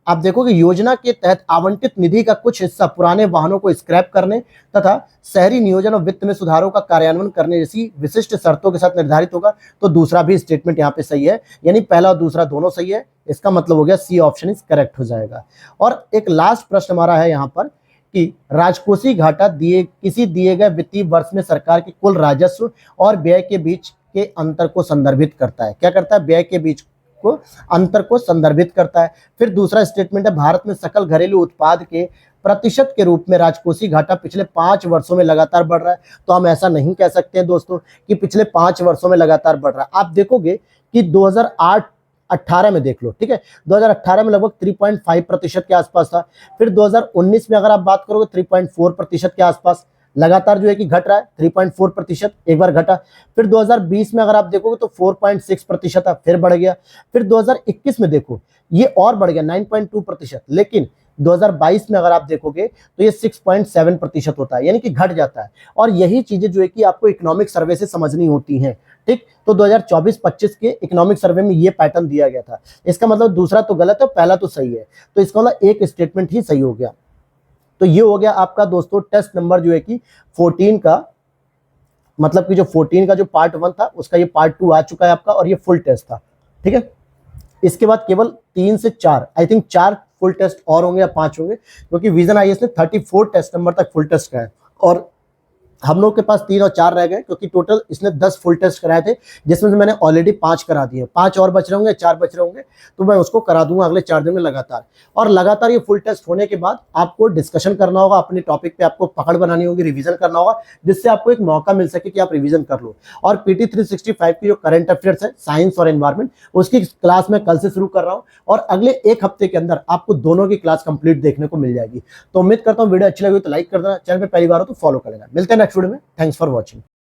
A: आप देखोगे योजना के तहत आवंटित निधि का कुछ हिस्सा पुराने वाहनों को स्क्रैप करने तथा शहरी नियोजन और वित्त में सुधारों का कार्यान्वयन करने जैसी विशिष्ट शर्तों के साथ निर्धारित होगा। तो दूसरा भी स्टेटमेंट यहाँ पे सही है, यानी पहला और दूसरा दोनों सही है। इसका मतलब हो गया सी ऑप्शन इज करेक्ट हो जाएगा। और एक लास्ट प्रश्न हमारा है यहाँ पर कि राजकोषीय घाटा किसी दिए गए वित्तीय वर्ष में सरकार के कुल राजस्व और व्यय के बीच के अंतर को संदर्भित करता है। क्या करता है? व्यय के बीच को अंतर को संदर्भित करता है। फिर दूसरा स्टेटमेंट है, भारत में सकल घरेलू उत्पाद के प्रतिशत के रूप में राजकोषीय घाटा पिछले 5 वर्षों में लगातार बढ़ रहा है। तो हम ऐसा नहीं कह सकते हैं दोस्तों कि पिछले 5 वर्षों में लगातार बढ़ रहा है। आप देखोगे कि 2008-18 में देख लो, ठीक है, 2018 में लगभग 3.5% के आसपास था। फिर 2019 में अगर आप बात करोगे 3.4% के आसपास लगातार जो है कि घट रहा है, 3.4%, एक बार घटा। फिर 2020 में अगर आप देखोगे तो 4.6% था, फिर बढ़ गया। फिर 2021 में देखो ये और बढ़ गया 9.2%, लेकिन 2022 में अगर आप देखोगे तो ये 6.7% होता है, यानी कि घट जाता है। और यही चीजें जो है कि आपको इकोनॉमिक सर्वे से समझनी होती हैं, ठीक। तो 2024-25 के इकोनॉमिक सर्वे में ये पैटर्न दिया गया था। इसका मतलब दूसरा तो गलत है, पहला तो सही है। तो इसका मतलब एक स्टेटमेंट ही सही हो गया। तो ये हो गया आपका दोस्तों टेस्ट नंबर जो है कि 14 का, मतलब कि जो 14 का जो पार्ट 1 था उसका ये पार्ट 2 आ चुका है आपका, और ये फुल टेस्ट था, ठीक है। इसके बाद केवल 3 से 4, आई थिंक 4 फुल टेस्ट और होंगे या 5 होंगे, क्योंकि विजन आईएएस ने 34 टेस्ट नंबर तक फुल टेस्ट कराया, और हम लोग के पास 3 और 4 रह गए, क्योंकि टोटल इसने 10 फुल टेस्ट कराए थे, जिसमें से मैंने ऑलरेडी 5 करा दिए, 5 और बच रहे होंगे, 4 बच रहे होंगे, तो मैं उसको करा दूंगा अगले 4 दिन में लगातार। और लगातार ये फुल टेस्ट होने के बाद आपको डिस्कशन करना होगा, अपने टॉपिक पे आपको पकड़ बनानी होगी, रिवीजन करना होगा, जिससे आपको एक मौका मिल सके कि आप रिवीजन कर लो। और पीटी 365 की जो करंट अफेयर्स है, साइंस और एनवायरमेंट, उसकी क्लास मैं कल से शुरू कर रहा हूँ, और अगले 1 हफ्ते के अंदर आपको दोनों की क्लास कंप्लीट देखने को मिल जाएगी। तो उम्मीद करता हूँ वीडियो अच्छी लगी तो लाइक कर देना, चैनल पे पहली बार हो तो फॉलो कर लेना। मिलते हैं नेक्स्ट वीडियो में। Thanks for watching.